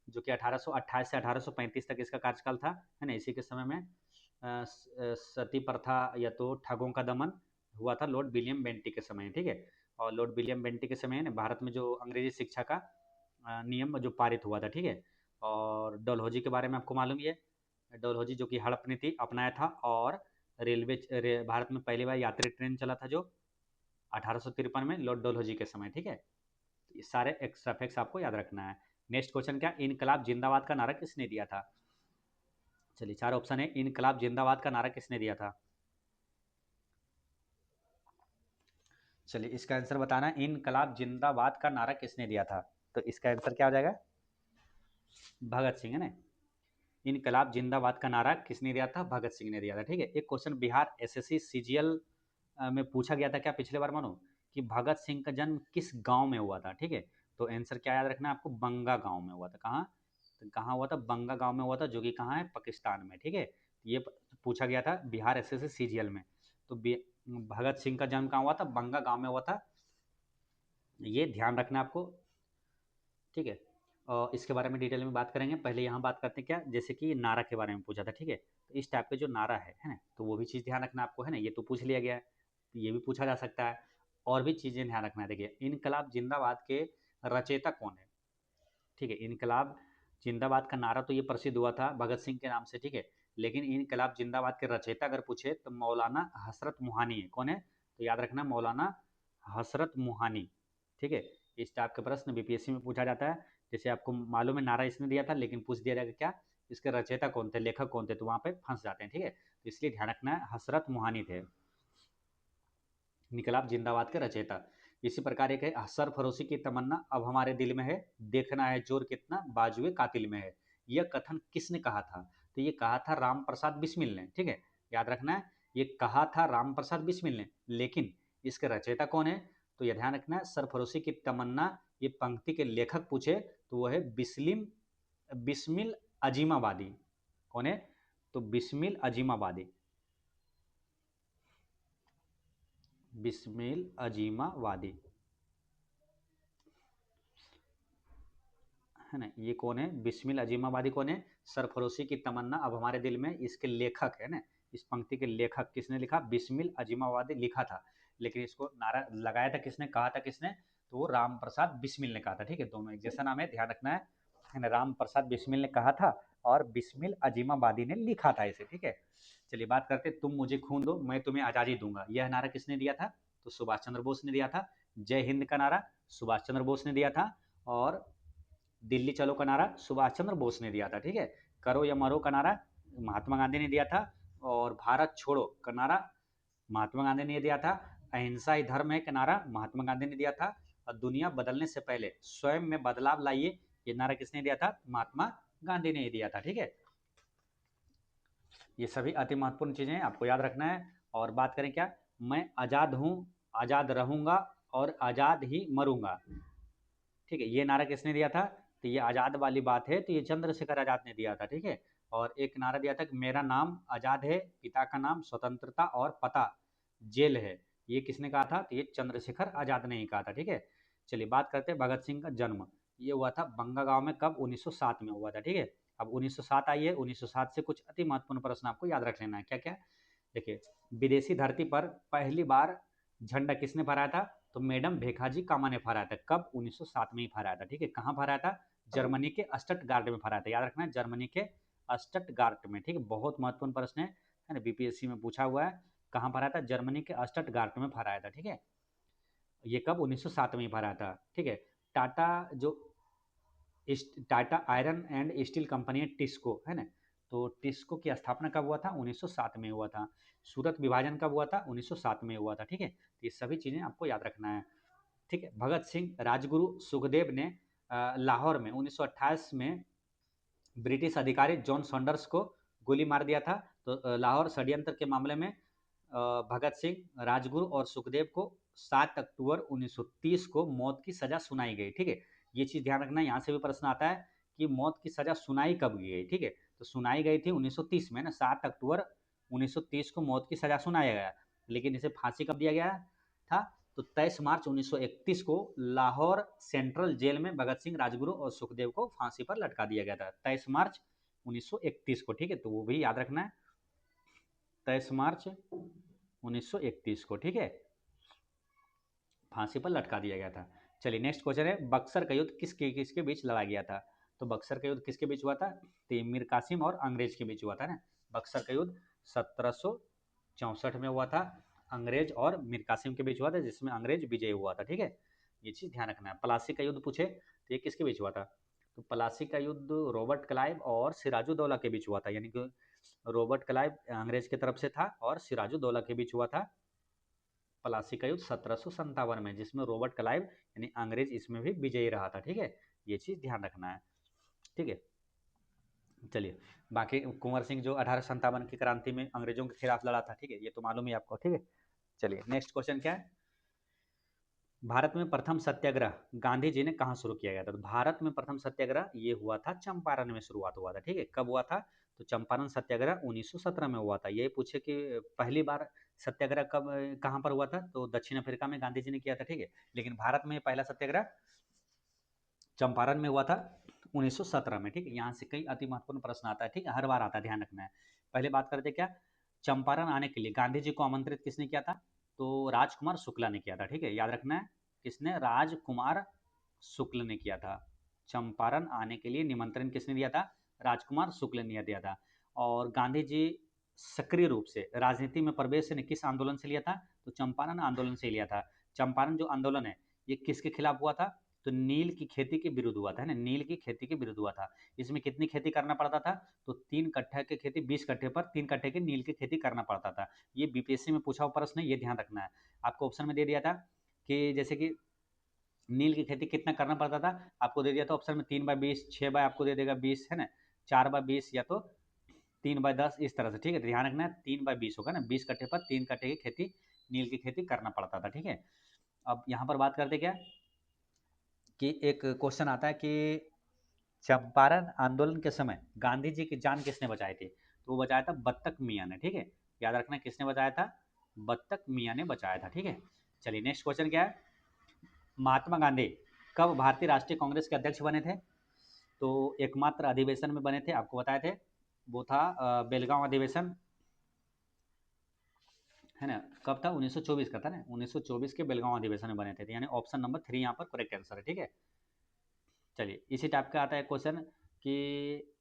जो कि 1828 से 1835 तक इसका कार्यकाल था, है ना। इसी के समय में सती प्रथा या तो ठगों का दमन हुआ था लॉर्ड विलियम बेंटिक के समय, ठीक है। और लॉर्ड विलियम बेंटिक के समय ना भारत में जो अंग्रेजी शिक्षा का नियम जो पारित हुआ था, ठीक है। और डलहौजी के बारे में आपको मालूम ही है। डलहौजी जो कि हड़प नीति अपनाया था, और भारत में पहली बार यात्री ट्रेन चला था जो 1853 में लॉर्ड डलहौजी के समय, ठीक है। तो ये सारे एक्स्ट्रा फैक्ट्स आपको याद रखना है। नेक्स्ट क्वेश्चन क्या? इनकलाब जिंदाबाद का नारा किसने दिया था? चलिए चार ऑप्शन है। इनकलाब जिंदाबाद का नारा किसने दिया था? चलिए इसका आंसर बताना है। इनकलाब जिंदाबाद का नारा किसने दिया था? तो इसका आंसर क्या हो जाएगा? भगत सिंह, है ना। इनकलाब जिंदाबाद का नारा किसने दिया था? भगत सिंह ने दिया था। ठीक है, एक क्वेश्चन बिहार एसएससी सीजीएल में पूछा गया था क्या पिछले बार मानो, कि भगत सिंह का जन्म किस गांव में हुआ था? ठीक है, तो आंसर क्या याद रखना है आपको? बंगा गांव में हुआ था। कहाँ? तो कहाँ हुआ था? बंगा गांव में हुआ था, जो कि कहाँ है? पाकिस्तान में। ठीक है, ये पूछा गया था बिहार एसएससी सीजीएल में। तो भगत सिंह का जन्म कहाँ हुआ था? बंगा गांव में हुआ था, ये ध्यान रखना आपको। ठीक है, और इसके बारे में डिटेल में बात करेंगे। पहले यहाँ बात करते हैं क्या, जैसे कि नारा के बारे में पूछा था। ठीक है, तो इस टाइप के जो नारा है ना, तो वो भी चीज़ ध्यान रखना आपको, है ना। ये तो पूछ लिया गया है, तो ये भी पूछा जा सकता है। और भी चीज़ें ध्यान रखना है। देखिए, इनकलाब जिंदाबाद के रचयिता कौन है? ठीक है, इनकलाब जिंदाबाद का नारा तो ये प्रसिद्ध हुआ था भगत सिंह के नाम से। ठीक है, लेकिन इनकलाब जिंदाबाद के रचयिता अगर पूछे तो मौलाना हसरत मोहानी है। कौन है? तो याद रखना, मौलाना हसरत मोहानी। ठीक है, इस टाइप के प्रश्न बीपीएससी में पूछा जाता है। जैसे आपको मालूम है नारा इसने दिया था, लेकिन पूछ दिया जाएगा क्या, इसके रचयिता कौन थे, लेखक कौन थे, तो वहां पे फंस जाते हैं। ठीक है, तो इसलिए ध्यान रखना है, हसरत मोहानी थे इनकलाब जिंदाबाद के रचयिता। इसी प्रकार एक है, सरफरोशी की तमन्ना अब हमारे दिल में है, देखना है जोर कितना बाजुए कातिल में है। यह कथन किसने कहा था? तो ये कहा था राम प्रसाद बिस्मिल ने। ठीक है, याद रखना है, ये कहा था राम प्रसाद बिस्मिल ने, लेकिन इसके रचयिता कौन है? तो यह ध्यान रखना है, सरफरोशी की तमन्ना ये पंक्ति के लेखक पूछे तो वह है बिस्मिल अजीमाबादी। कौन है? तो बिस्मिल अजीमाबादी, बिस्मिल अजीमाबादी, है ना। ये कौन है? बिस्मिल अजीमाबादी कौन है? सरफरोशी की तमन्ना अब हमारे दिल में, इसके लेखक है ना। इस पंक्ति के लेखक किसने लिखा? बिस्मिल अजीमाबादी लिखा था, लेकिन इसको नारा लगाया था किसने, कहा था किसने? तो वो राम प्रसाद बिस्मिल ने कहा था। ठीक है, दोनों एक जैसा नाम है, ध्यान रखना है ना। राम प्रसाद बिस्मिल ने कहा था और बिस्मिल अजीमाबादी ने लिखा था इसे। ठीक है, चलिए बात करते, तुम मुझे खून दो मैं तुम्हें आज़ादी दूंगा, यह नारा किसने दिया था? तो सुभाष चंद्र बोस ने दिया था। जय हिंद का नारा सुभाष चंद्र बोस ने दिया था, और दिल्ली चलो का नारा सुभाष चंद्र बोस ने दिया था। ठीक है, करो या मरो का नारा महात्मा गांधी ने दिया था, और भारत छोड़ो का नारा महात्मा गांधी ने दिया था। अहिंसा ही धर्म है का नारा महात्मा गांधी ने दिया था, और दुनिया बदलने से पहले स्वयं में बदलाव लाइए, ये नारा किसने दिया था? महात्मा गांधी ने दिया था। ठीक है, ये सभी अति महत्वपूर्ण चीजें हैं, आपको याद रखना है। और बात करें क्या, मैं आजाद हूँ, आजाद रहूंगा और आजाद ही मरूंगा। ठीक है, ये नारा किसने दिया था? तो ये आज़ाद वाली बात है, तो ये चंद्रशेखर आज़ाद ने दिया था। ठीक है, और एक नारा दिया था कि मेरा नाम आज़ाद है, पिता का नाम स्वतंत्रता और पता जेल है, ये किसने कहा था? तो ये चंद्रशेखर आज़ाद ने ही कहा था। ठीक है, चलिए बात करते हैं भगत सिंह का जन्म। ये हुआ था बंगा गांव में, कब? 1907 में हुआ था। ठीक है, अब 1907 आई है, 1907 से कुछ अति महत्वपूर्ण प्रश्न आपको याद रख लेना है। क्या क्या? देखिए, विदेशी धरती पर पहली बार झंडा किसने फहराया था? तो मैडम भेखाजी कामा ने फहराया था। कब? 1907 में ही फहराया था। ठीक है, कहाँ फहराया था? जर्मनी के स्टटगार्ट में फहराया था। याद रखना है, जर्मनी के स्टटगार्ट में। ठीक है, बहुत महत्वपूर्ण प्रश्न है ना, बीपीएससी में पूछा हुआ है। कहाँ फहराया था? जर्मनी के स्टटगार्ट में फहराया था। ठीक है, ये कब? 1907 में ही फहराया था। ठीक है, टाटा जो Tata iron and steel company है, टिस्को, है ना, तो टिस्को की स्थापना कब हुआ था? 1907 में हुआ था। सूरत विभाजन कब हुआ था? 1907 में हुआ था। ठीक है, तो ये सभी चीज़ें आपको याद रखना है। ठीक है, भगत सिंह राजगुरु सुखदेव ने लाहौर में 1928 में ब्रिटिश अधिकारी जॉन सॉन्डर्स को गोली मार दिया था। तो लाहौर षड्यंत्र के मामले में भगत सिंह, राजगुरु और सुखदेव को 7 अक्टूबर 1930 को मौत की सजा सुनाई गई। ठीक है, ये चीज़ ध्यान रखना, यहाँ से भी प्रश्न आता है कि मौत की सजा सुनाई कब गई। ठीक है, तो सुनाई गई थी 1930 में ना, 7 अक्टूबर 1930 को मौत की सजा सुनाया गया, लेकिन इसे फांसी कब दिया गया था? तो 23 मार्च 1931 को लाहौर सेंट्रल जेल में भगत सिंह, राजगुरु और सुखदेव को फांसी पर लटका दिया गया था, 23 मार्च 1931 को। ठीक है, तो वो भी याद रखना है, 23 मार्च 1931 को। ठीक है, फांसी पर लटका दिया गया था। चलिए नेक्स्ट क्वेश्चन है, बक्सर का युद्ध किसके किसके बीच लड़ा गया था? तो बक्सर का युद्ध किसके बीच हुआ था? तो मीर कासिम और अंग्रेज के बीच हुआ था ना। बक्सर का युद्ध 1764 में हुआ था, अंग्रेज और मीर कासिम के बीच हुआ था, जिसमें अंग्रेज विजय हुआ था। ठीक है, ये चीज ध्यान रखना है। प्लासी का युद्ध पूछे तो ये किसके बीच हुआ था? तो प्लासी का युद्ध रॉबर्ट क्लाइव और सिराजुद्दौला के बीच हुआ था, यानी कि रॉबर्ट क्लाइव अंग्रेज की तरफ से था और सिराजुद्दौला के बीच हुआ था प्लासी का युद्ध 1757 में, जिसमें रॉबर्ट क्लाइव यानी अंग्रेज इसमें भी विजयी रहा था। ठीक है, ये चीज़ ध्यान रखना है, ठीक है। चलिए, बाकी कुंवर सिंह जो 1857 की क्रांति में अंग्रेजों के खिलाफ लड़ा था, ठीक है, ये तो मालूम ही आपको, ठीक है। चलिए नेक्स्ट क्वेश्चन क्या है, भारत में प्रथम सत्याग्रह गांधी जी ने कहाँ शुरू किया गया था? तो भारत में प्रथम सत्याग्रह ये हुआ था चंपारण में शुरुआत हुआ था, ठीक है। कब हुआ था? तो चंपारण सत्याग्रह 1917 में हुआ था। ये पूछे कि पहली बार सत्याग्रह कब कहाँ पर हुआ था? तो दक्षिण अफ्रीका में गांधी जी ने किया था, ठीक है। लेकिन भारत में पहला सत्याग्रह चंपारण में हुआ था 1917 में, ठीक है। यहाँ से कई अति महत्वपूर्ण प्रश्न आता है, ठीक है, हर बार आता है, ध्यान रखना है। पहले बात करते क्या, चंपारण आने के लिए गांधी जी को आमंत्रित किसने किया था? तो राजकुमार शुक्ला ने किया था, ठीक है, याद रखना है। किसने? राजकुमार शुक्ल ने किया था। चंपारण आने के लिए निमंत्रण किसने दिया था? राजकुमार शुक्ल ने दिया था। और गांधी जी सक्रिय रूप से राजनीति में प्रवेश ने किस आंदोलन से लिया था? तो चंपारण आंदोलन से लिया था। चंपारण जो आंदोलन है ये किसके खिलाफ हुआ था? तो नील की खेती के विरुद्ध हुआ था, है ना, नील की खेती के विरुद्ध हुआ था। इसमें कितनी खेती करना पड़ता था? तो 3 कट्ठा की खेती 20 कट्ठे पर 3 कट्ठे की नील की खेती करना पड़ता था। ये बीपीएससी में पूछा हुआ प्रश्न है, ये ध्यान रखना है। आपको ऑप्शन में दे दिया था कि जैसे कि नील की खेती कितना करना पड़ता था, आपको दे दिया था ऑप्शन में 3/20, 6 बाय आपको दे देगा 20, है ना, 4/20 या तो 3/10, इस तरह से, ठीक है। ध्यान रखना है 3/20 होगा ना, 20 कट्ठे पर 3 कट्ठे की खेती नील की खेती करना पड़ता था, ठीक है। अब यहाँ पर बात करते क्या कि एक क्वेश्चन आता है कि चंपारण आंदोलन के समय गांधी जी की जान किसने बचाई थी? तो वो बचाया था बत्तख मियाँ ने, ठीक है। याद रखना किसने बचाया था? बत्तख मियाँ ने बचाया था, ठीक है। चलिए नेक्स्ट क्वेश्चन क्या है, महात्मा गांधी कब भारतीय राष्ट्रीय कांग्रेस के अध्यक्ष बने थे? तो एकमात्र अधिवेशन में बने थे, आपको बताए थे, वो था बेलगांव अधिवेशन, है ना। कब था? 1924 का था ना, 1924 के बेलगांव अधिवेशन में बने थे, यानी ऑप्शन नंबर 3 यहाँ पर करेक्ट आंसर है, ठीक है। चलिए इसी टाइप का आता है क्वेश्चन कि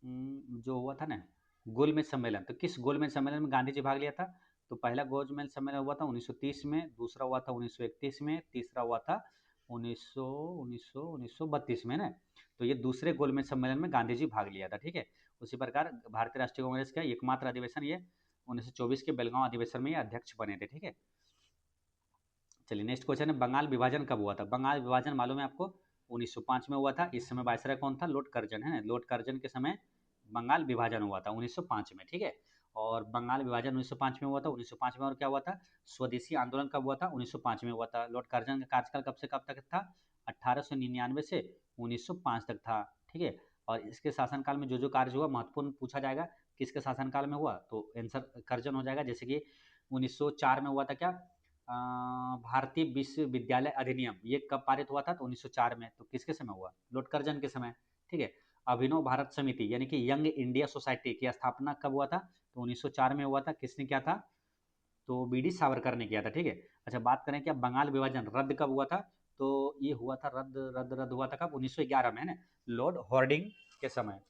जो हुआ था ना गोलमेज सम्मेलन, तो किस गोलमेज सम्मेलन में गांधी जी भाग लिया था? तो पहला गोलमेज सम्मेलन हुआ था 1930 में, दूसरा हुआ था 1931 में, तीसरा हुआ था 1932 में ना। तो ये दूसरे गोलमेज सम्मेलन में गांधी जी भाग लिया था, ठीक है। उसी प्रकार भारतीय राष्ट्रीय कांग्रेस का एकमात्र अधिवेशन ये 1924 के बेलगांव अधिवेशन में ये अध्यक्ष बने थे, ठीक है। चलिए नेक्स्ट क्वेश्चन है, बंगाल विभाजन कब हुआ था? बंगाल विभाजन मालूम है आपको, 1905 में हुआ था। इस समय वायसराय कौन था? लॉर्ड कर्जन, है ना। लॉर्ड कर्जन के समय बंगाल विभाजन हुआ था 1905 में, ठीक है। और बंगाल विभाजन 1905 में हुआ था। 1905 में और क्या हुआ था? स्वदेशी आंदोलन कब हुआ था? 1905 में हुआ था। लॉर्ड कर्जन का कार्यकाल कब से कब तक था? 1899 से 1905 तक था, ठीक है। और इसके शासनकाल में जो जो कार्य हुआ महत्वपूर्ण पूछा जाएगा, किसके शासनकाल में हुआ? तो आंसर कर्जन हो जाएगा। जैसे कि 1904 में हुआ था क्या, भारतीय विश्वविद्यालय अधिनियम, ये कब पारित हुआ था? तो 1904 में। तो किसके समय हुआ? लॉर्ड कर्जन के समय, ठीक है। अभिनव भारत समिति यानी कि यंग इंडिया सोसाइटी की स्थापना कब हुआ था? तो 1904 में हुआ था। किसने किया था? तो बी डी सावरकर ने किया था, ठीक है। अच्छा बात करें क्या बंगाल विभाजन रद्द कब हुआ था? तो ये हुआ था रद्द रद्द रद्द हुआ था कब? 1911 में, है ना, लॉर्ड हॉर्डिंग के समय,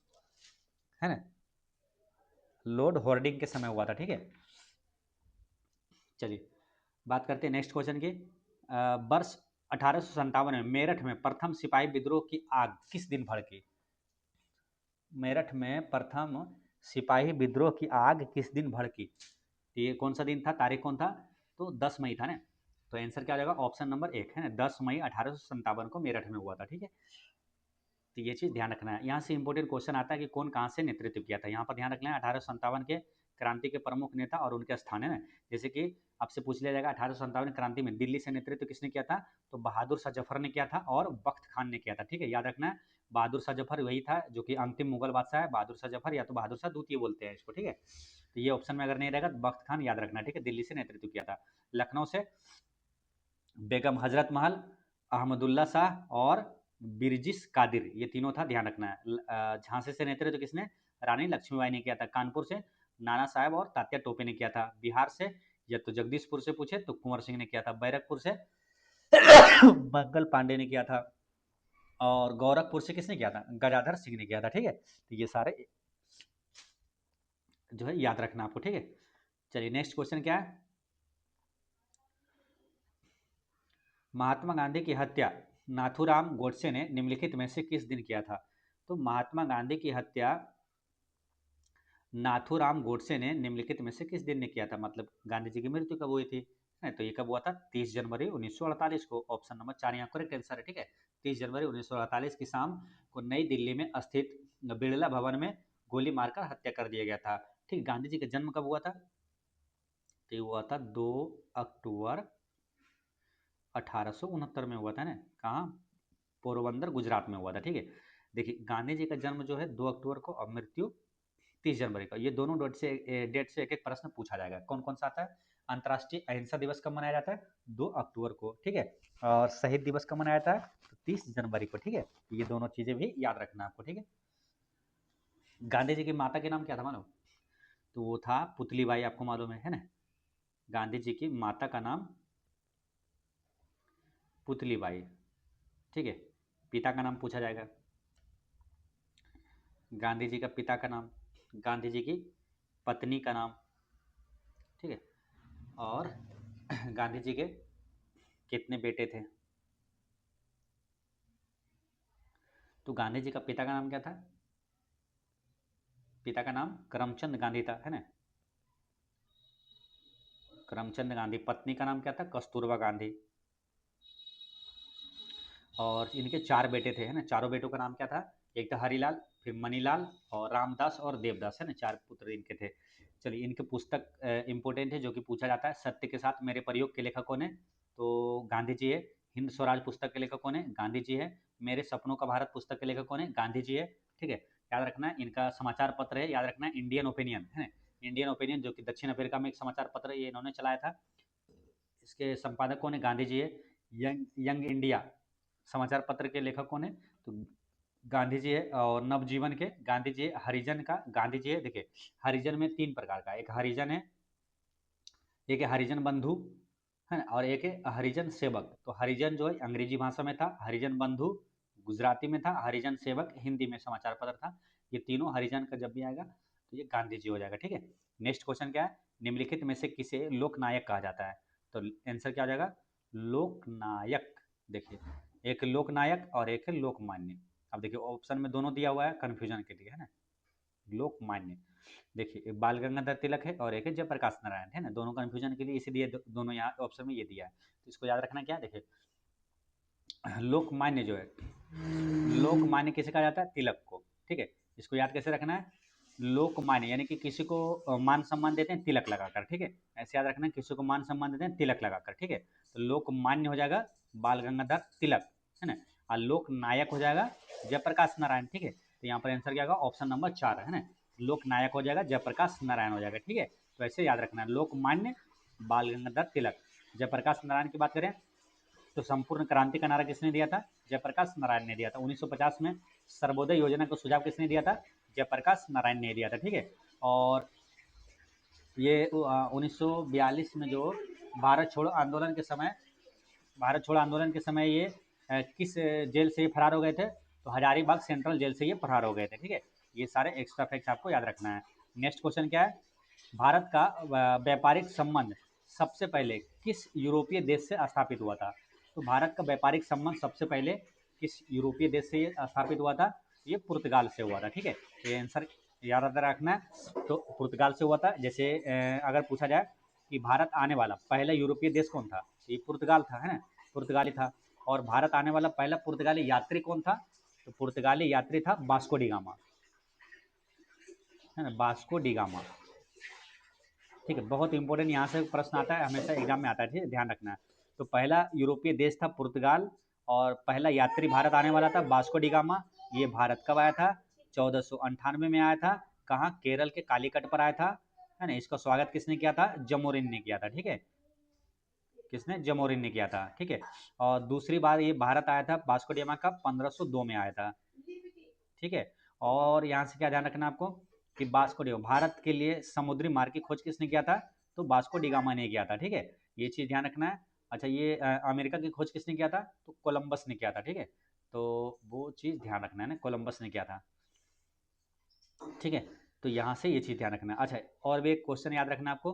है ना, लॉर्ड हॉर्डिंग के समय हुआ था, ठीक है। चलिए बात करते हैं नेक्स्ट क्वेश्चन की, वर्ष 1857 में मेरठ में प्रथम सिपाही विद्रोह की आग किस दिन भड़की? मेरठ में प्रथम सिपाही विद्रोह की आग किस दिन भड़की? तो ये कौन सा दिन था, तारीख कौन था? तो 10 मई था ना। तो आंसर क्या हो जाएगा? ऑप्शन नंबर 1, है ना, 10 मई 1857 को मेरठ में हुआ था, ठीक है। तो ये चीज़ ध्यान रखना है। यहाँ से इंपॉर्टेंट क्वेश्चन आता है कि कौन कहाँ से नेतृत्व किया था। यहाँ पर ध्यान रखना है 1857 के क्रांति के प्रमुख नेता और उनके स्थान, है ना। जैसे कि आपसे पूछ लिया जाएगा 1857 क्रांति में दिल्ली से नेतृत्व किसने किया था? तो बहादुर शाह जफर ने किया था और बख्त खान ने किया था, ठीक है। याद रखना है बहादुर शाह जफर वही था जो कि अंतिम मुगल बादशाह है, बहादुर शाह जफर या तो बहादुर शाह द्वितीय बोलते हैं इसको, ठीक है। तो ये ऑप्शन में अगर नहीं रहेगा तो बख्त खान याद रखना, ठीक है, दिल्ली से नेतृत्व किया था। लखनऊ से बेगम हजरत महल, अहमदुल्ला शाह और बिरजिस कादिर, ये तीनों था, ध्यान रखना है। झांसी से नेतृत्व किसने? रानी लक्ष्मीबाई ने किया था। कानपुर से नाना साहब और तात्या टोपे ने किया था। बिहार से या तो जगदीशपुर से पूछे तो कुंवर सिंह ने किया था। बैरकपुर से मंगल पांडे ने किया था। और गोरखपुर से किसने किया था? गजाधर सिंह ने किया था, ठीक है। तो ये सारे जो है याद रखना आपको, ठीक है। चलिए नेक्स्ट क्वेश्चन क्या है, महात्मा गांधी की हत्या नाथूराम गोडसे ने निम्नलिखित में से किस दिन किया था? तो महात्मा गांधी की हत्या नाथूराम गोडसे ने निम्नलिखित में से किस दिन ने किया था, मतलब गांधी जी की मृत्यु कब हुई थी, है। तो ये कब हुआ था? 30 जनवरी 1948 को। ऑप्शन नंबर 4 यहाँ करेक्ट आंसर है, ठीक है। 30 जनवरी 1948 की शाम को नई दिल्ली में स्थित बिड़ला भवन में गोली मारकर हत्या कर दिया गया था, ठीक। गांधी जी का जन्म कब हुआ था? तो ये हुआ था 2 अक्टूबर 1869 में हुआ था ना। कहाँ? पोरबंदर, गुजरात में हुआ था, ठीक है। देखिए गांधी जी का जन्म जो है 2 अक्टूबर को और मृत्यु 30 जनवरी का। ये दोनों डेट से एक एक प्रश्न पूछा जाएगा। कौन कौन सा आता है? अंतर्राष्ट्रीय अहिंसा दिवस कब मनाया जाता है? 2 अक्टूबर को, ठीक है। और शहीद दिवस कब मनाया जाता है? तो 30 जनवरी को, ठीक है। ये दोनों चीजें भी याद रखना आपको, ठीक है। गांधी जी की माता के नाम क्या था मालूम? तो वो था पुतली बाई, आपको मालूम है ना। गांधी जी की माता का नाम पुतली बाई, ठीक है। पिता का नाम पूछा जाएगा। गांधी जी का पिता का नाम, गांधी जी की पत्नी का नाम, ठीक है। और गांधी जी के कितने बेटे थे? तो गांधी जी का पिता का नाम क्या था? पिता का नाम करमचंद गांधी था, है ना। करमचंद गांधी। पत्नी का नाम क्या था? कस्तूरबा गांधी। और इनके 4 बेटे थे, है ना। चारों बेटों का नाम क्या था? एक था हरिलाल, फिर मनीलाल और रामदास और देवदास, है ना। 4 पुत्र इनके थे। चलिए इनके पुस्तक इंपॉर्टेंट है जो कि पूछा जाता है। सत्य के साथ मेरे प्रयोग के लेखक कौन है? तो गांधी जी है। हिंद स्वराज पुस्तक के लेखक कौन है? गांधी जी है। मेरे सपनों का भारत पुस्तक के लेखक कौन है? गांधी जी है, ठीक है। याद रखना है इनका समाचार पत्र है, याद रखना है इंडियन ओपिनियन, है ना। इंडियन ओपिनियन जो कि दक्षिण अफ्रीका में एक समाचार पत्र है, ये इन्होंने चलाया था। इसके संपादक कौन है? गांधी जी है। यंग यंग इंडिया समाचार पत्र के लेखक कौन है? तो गांधी जी है। और नवजीवन के गांधी जी है। हरिजन का गांधी जी है। देखिए हरिजन में 3 प्रकार का, एक हरिजन है, एक है हरिजन बंधु, है ना, और एक है हरिजन सेवक। तो हरिजन जो है अंग्रेजी भाषा में था, हरिजन बंधु गुजराती में था, हरिजन सेवक हिंदी में समाचार पत्र था। ये तीनों हरिजन का जब भी आएगा तो ये गांधी जी हो जाएगा, ठीक है। नेक्स्ट क्वेश्चन क्या है? निम्नलिखित में से किसे लोकनायक कहा जाता है? तो आंसर क्या हो जाएगा? लोकनायक। देखिए एक लोकनायक और एक है लोकमान्य। अब देखिए ऑप्शन में दोनों दिया हुआ है कंफ्यूजन के लिए, है ना। लोकमान्य, देखिए एक बाल गंगाधर तिलक है और एक है जयप्रकाश नारायण, है ना। दोनों कंफ्यूजन के लिए इसीलिए दोनों यहाँ ऑप्शन में ये दिया है। तो इसको याद रखना क्या है? देखिए लोकमान्य जो है, लोकमान्य किसे कहा जाता है? तिलक को, ठीक है। इसको याद कैसे रखना है? लोकमान्य यानी कि किसी को मान सम्मान देते हैं तिलक लगाकर, ठीक है। ऐसे याद रखना है, किसी को मान सम्मान देते हैं तिलक लगाकर, ठीक है। तो लोकमान्य हो जाएगा बाल गंगाधर तिलक, है ना। और लोकनायक हो जाएगा जयप्रकाश नारायण, ठीक है। तो यहाँ पर आंसर क्या होगा? ऑप्शन नंबर 4, है ना। लोकनायक हो जाएगा जयप्रकाश नारायण हो जाएगा, ठीक है। तो ऐसे याद रखना है लोकमान्य, बाल गंगाधर तिलक। जयप्रकाश नारायण की बात करें तो संपूर्ण क्रांति का नारा किसने दिया था? जयप्रकाश नारायण ने दिया था। 1950 में सर्वोदय योजना का सुझाव किसने दिया था? जयप्रकाश नारायण ने दिया था, ठीक है। और ये 1942 में जो भारत छोड़ो आंदोलन के समय, भारत छोड़ो आंदोलन के समय ये किस जेल से ये फरार हो गए थे? तो हजारीबाग सेंट्रल जेल से ये फरार हो गए थे, ठीक है। ये सारे एक्स्ट्रा फैक्ट्स आपको याद रखना है। नेक्स्ट क्वेश्चन क्या है? भारत का व्यापारिक संबंध सबसे पहले किस यूरोपीय देश से स्थापित हुआ था? तो भारत का व्यापारिक संबंध सबसे पहले किस यूरोपीय देश से स्थापित हुआ था? ये पुर्तगाल से हुआ था, ठीक है। तो ये आंसर याद रखना है। तो पुर्तगाल से हुआ था। जैसे अगर पूछा जाए कि भारत आने वाला पहला यूरोपीय देश कौन था? ये पुर्तगाल था, है ना। पुर्तगाली था। और भारत आने वाला पहला पुर्तगाली यात्री कौन था? तो पुर्तगाली यात्री था वास्को डी गामा, है ना, वास्को डी गामा, ठीक है। बहुत इंपॉर्टेंट यहाँ से प्रश्न आता है, हमेशा एग्जाम में आता है, ठीक है, ध्यान रखना है। तो पहला यूरोपीय देश था पुर्तगाल और पहला यात्री भारत आने वाला था वास्को डी गामा। ये भारत कब आया था? 1498 में आया था। कहाँ? केरल के कालीकट पर आया था, है ना। इसका स्वागत किसने किया था? जमोरिन ने किया था, ठीक है। किसने? जमोरिन ने किया था, ठीक है। और दूसरी बार ये भारत आया था वास्को डी गामा का 1502 में आया था, ठीक है। और यहाँ से क्या ध्यान रखना आपको कि वास्को डी भारत के लिए समुद्री मार्ग की खोज किसने किया था? तो वास्को डी गामा ने किया था, ठीक है। ये चीज़ ध्यान रखना है। अच्छा ये अमेरिका की खोज किसने किया था? तो कोलंबस ने किया था, ठीक है। तो वो चीज़ ध्यान रखना है ना, कोलंबस ने किया था, ठीक है। तो यहाँ से ये चीज़ ध्यान रखना है। अच्छा और भी एक क्वेश्चन याद रखना है आपको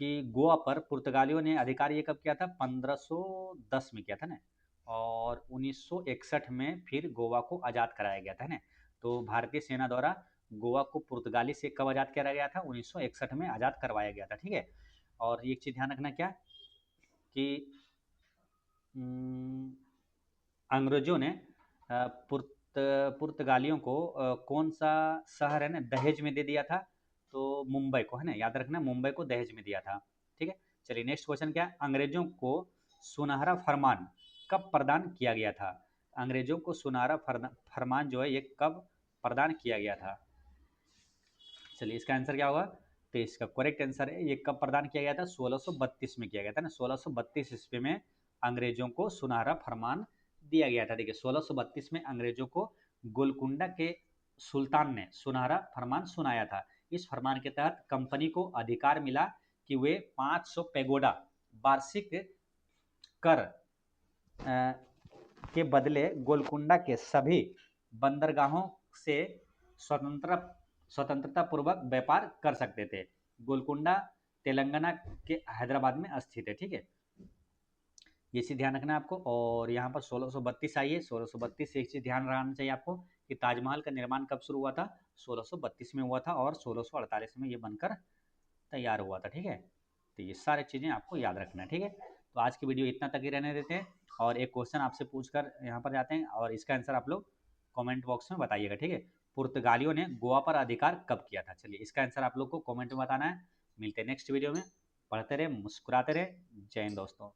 कि गोवा पर पुर्तगालियों ने अधिकार ये कब किया था? 1510 में किया था ना। और 1961 में फिर गोवा को आज़ाद कराया गया था ना। तो भारतीय सेना द्वारा गोवा को पुर्तगाली से कब आज़ाद कराया गया था? 1961 में आज़ाद करवाया गया था, ठीक है। और एक चीज़ ध्यान रखना क्या कि अंग्रेजों ने पुर्तगालियों को कौन सा शहर है ना दहेज में दे दिया था? तो मुंबई को, है ना, याद रखना, मुंबई को दहेज में दिया था। ठीक है, चलिए नेक्स्ट क्वेश्चन क्या है, अंग्रेजों को सुनहरा फरमान कब प्रदान किया गया था? अंग्रेजों को सुनहरा फरमान जो है ये कब प्रदान किया गया था? चलिए इसका आंसर क्या होगा? तो इसका करेक्ट आंसर है, ये कब प्रदान किया गया था? 1632 में किया गया था ना, 1632 ईस्वी में अंग्रेजों को सुनहरा फरमान दिया गया था। देखिए 1632 में अंग्रेजों को गोलकुंडा के सुल्तान ने सुनहरा फरमान सुनाया था। इस फरमान के तहत कंपनी को अधिकार मिला कि वे 500 पैगोडा वार्षिक कर के बदले गोलकुंडा के सभी बंदरगाहों से स्वतंत्रता पूर्वक व्यापार कर सकते थे। गोलकुंडा तेलंगाना के हैदराबाद में स्थित है। ठीक है, ये चीज़ ध्यान रखना है आपको। और यहाँ पर 1632 आई है, 1632 से एक चीज़ ध्यान रखना चाहिए आपको कि ताजमहल का निर्माण कब शुरू हुआ था? 1632 में हुआ था और 1648 में ये बनकर तैयार हुआ था। ठीक है, तो ये सारी चीज़ें आपको याद रखना है। ठीक है, तो आज की वीडियो इतना तक ही रहने देते हैं और एक क्वेश्चन आपसे पूछकर यहाँ पर जाते हैं और इसका आंसर आप लोग कमेंट बॉक्स में बताइएगा। ठीक है, पुर्तगालियों ने गोवा पर अधिकार कब किया था? चलिए इसका आंसर आप लोग को कमेंट में बताना है। मिलते हैं नेक्स्ट वीडियो में। पढ़ते रहे, मुस्कुराते रहे। जय हिंद दोस्तों।